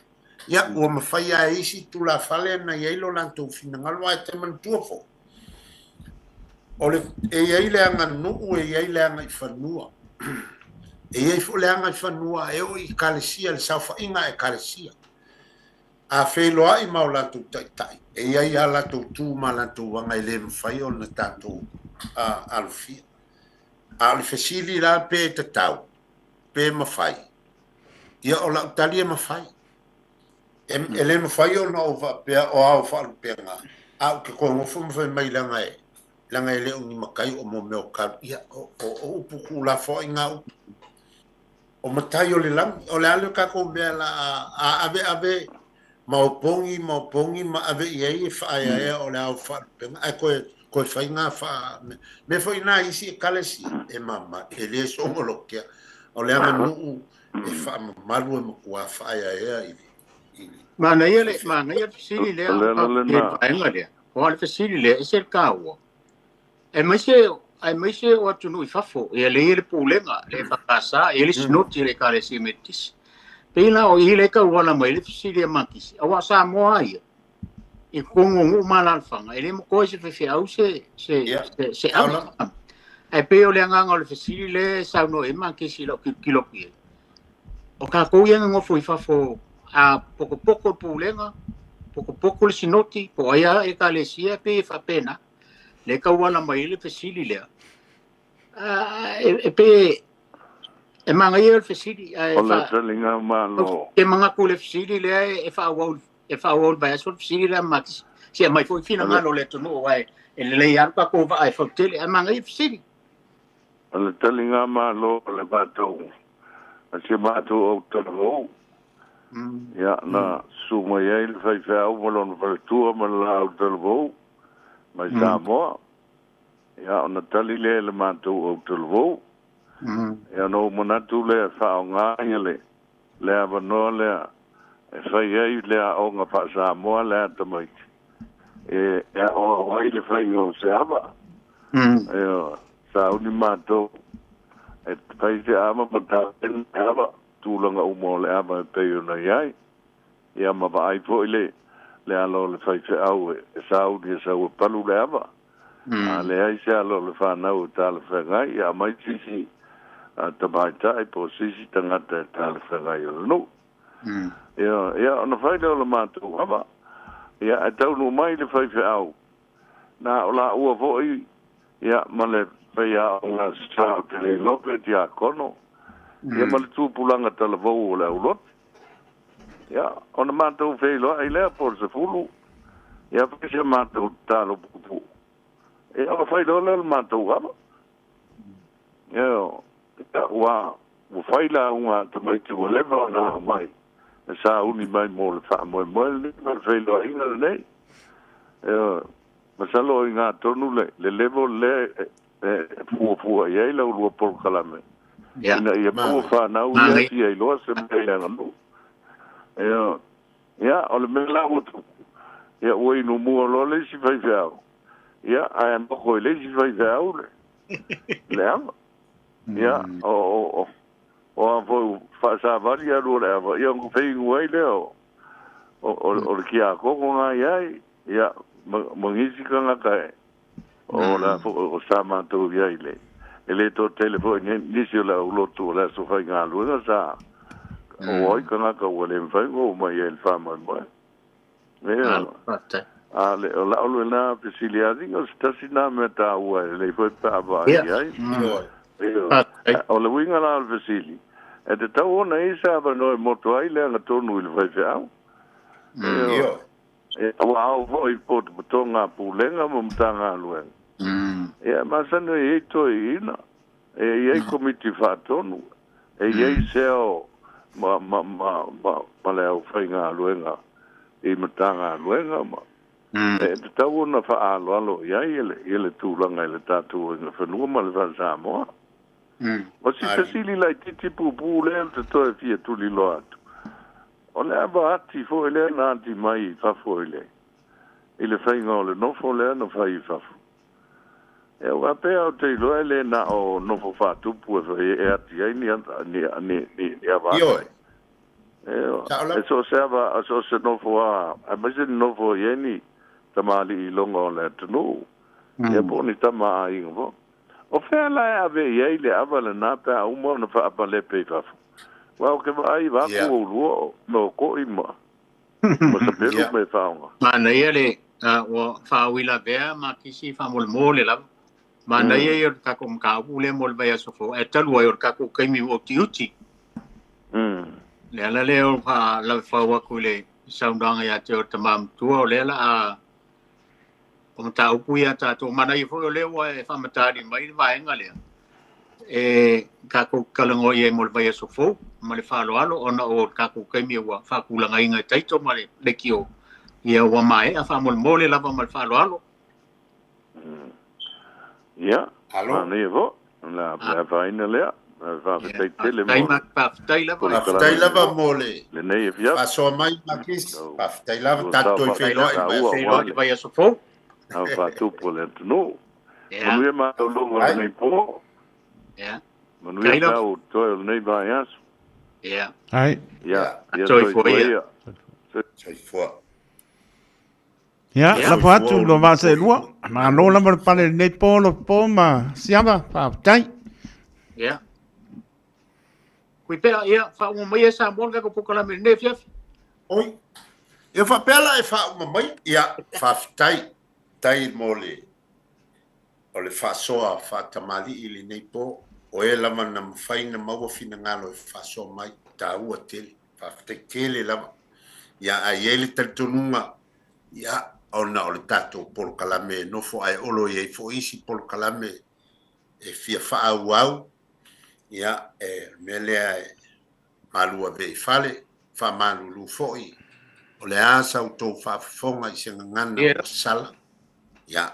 A: ia ua mafai a isi tulafale na iai lo latou finagalo ae tamanutua fo o le e iai le aganuu e iai le aga i fanua e iai foʻi le aga i fanua e o i kalesia le saufaʻiga e kalesia a feiloaʻi ma o latou taʻitaʻi e iai a latou tu ma latou aga i lē mafai o lana tatou alofia a o le fesili la pe tatau pe mafai ia o laʻutali e mafai e lē mafai ona o faapea o ao faalupeaga a o ke koegofo mafai mai laga e lē uni makai o mo mea o kalu ia o upu kulafoaʻiga upu o matai o le lagi o le ale o kakou mea la a ave maopogi ma ave i ai e faaeaea o le ao faalupeaga ae koe faiga me foi na isi e kalesia e mama e lē so'ogolokea o le aganuu e faamamalu e makuā faaeaea i
B: mana ia le fesili lea vaega lea o le fesili lea e se le kāua e maise o atunuu i fafo ia leia le pulega le fakasā ia le sinoti le kalesia me tisi peina o i le kauala mai le fesili e makisi auā Samoa ia i kongogu malalafaga e lē makoe se fefeau se ama ae pe o le agaga o le fesili le sauno e makisi lau kiloki ai o kakou ia gagofo i fafo a pokopoko le pulega pokopoko le sinoti po aia e kalesia pe e faapena le kauala mai le fesili lea e pe e magaia le fesili
G: o le talinga malo
B: e magaku le fesili lea e faauau le vaeaso le fesili lea makisi sia mai foi finagalo le atunuu ae e lelei alu kakou vaa e fautele e magaia fesili
G: o le talinga malo le matou a se matou au talavou ia na suma iai le faifeau ma lona faletua ma le au talavou mai Samoa ia ona tali lea le matou au talavou ia no manatu lea faaogāia le avanoa lea e fai ai le aʻoga faasamoa le atamaiti e aʻoaʻo ai le faiga o se ava ia sauni matou e fai se ama matapena e ava tulaga uma o le ava e pei ona iai ia ma vaai foʻi le alo le faifeʻau e sauni e sau e palu le ava a leai se alo le fanau e talafegai ia mai sisi tamaitaʻi po sisi tagata e talafegai o lenuu ia ona fai leo le matou ava ia e taunu mai le faifeʻau na o laʻua foʻi ia ma le faiaʻoga sao telelope tiakono ia ma le tupulaga talavou o le aulotu ia ona matou feiloaʻi lea po le sefulu ia faisia matou talopupu ia ona fai leo le matou ava ia ua fai lauga tamaiti ua leva ona mai e sa uni mai mo le faamoemoe le feiloaʻiga lenei ia masalo i ngā tonu le level le fuafua i ai lau lua polokalame ina ia pua whanau ia si ai loa se mei anganu ia o le mea lau tu ia ua inu mua loa le si whaifeau ia ai ambako i le si whaifeau le ama ia o a fau whaasavari a lua le ama ia ngu whaingu ai leo o le kia koko ngā iai ia mangisi ka ngaka o la o sama to ia ile ele to telefone nisi la ulotu la so fa ngalu na sa o oi ka ngaka o le fa go mai el fama mo ale la o na pesilia dingo sta sina meta o le foi pa ba ai o le winga la pesili e te tau na isa ba no moto ai le na tonu il vai fa au voi pot tonga pulenga mo mtanga luen ma sano e to ina e komiti fatonu e seo ma le au fainga luenga e mtanga luenga ma e tau na fa alo ele tulanga ele tatu na fenua ma le Samoa o si fasili lai titi pupu le te toe fia tuli lo atu o le ava ati fo ele na ati mai fafo ele fai ngā le nofo le no fai fafo E o pe o te lo ele na o no fo fa tu pu e ati ai ni ava.
A: Io.
G: So serva so se no fo a mas no fo yeni tamali longo le tunu. E boni tama ai ngo. O fe la ave ye le avala na pa o mo na fa pa le pe fa. Wa ke vai va ko lo no ko ima. Mo se pelo me fa ngo.
B: Ma na ele o fa wila bea ma kisi fa mol la. Ma na ye yor ka kom ka ule mol ba so fo e talu yor ka ko kai mi o tiuti. Le ala le o fa la fa wa ku le saundanga ya te o tamam tu o le la a o ta upu ya ta to mana i fo le wa e fa mata di mai va enga le e ka ko kalango ye mol ba so fo ma le fa lo alo ona o ka ko kai mi wa fa ku la ngai ngai tai to ma le kio ia wa mai a fa mol la va mal fa lo alo
G: Ja, maar nee, wat? La fine le, va te tele mo.
A: Tai lava mole.
G: Le nei via.
A: Fa so mai makis. Fa tai lava tanto i felo
B: e vai so fo.
G: Ah, fa tu polet no. Manu ma to lo nei po.
B: Ja.
G: Manu ya o to nei vai as.
B: Ja.
C: Ai.
G: Ja,
B: Toi foi.
A: Sai fo.
C: Ya, la patu lo va se lua. Ma lo la mar pale nei polo poma. Siama pa tai.
B: Ja. Kui pea ia fa un mai esa monga ko pokola me ne fiaf.
A: Oi. Eu fa pela e fa uma mai ia fa tai mole. O le fa soa fa tamali ili nei po o e lama na mfaina maua fina ngalo e fa so mai ta ua tele. Fa te tele lama. Ia a yele tantununga. Ia ona o le tatou polo kalame no fo ai olo ye fo isi polo kalame e fia fa au ia e melea malua ve fale fa malu lu foi o le asa o to fa fonga i se ngana o sala ia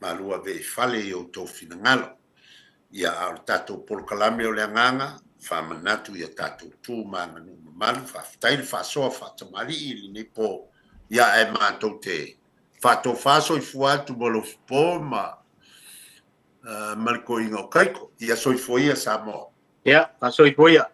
A: malua ve fale o to fina ngalo ia o tatou polo kalame o le nganga fa manatu ia tatou tu mana no malu fa tail fa so fa tamali ili ne po ia e mātou te whato whaso i fuatu molo po ma mariko ingo kaiko. Ia soi foia sa mo.
B: Ia, soi foia.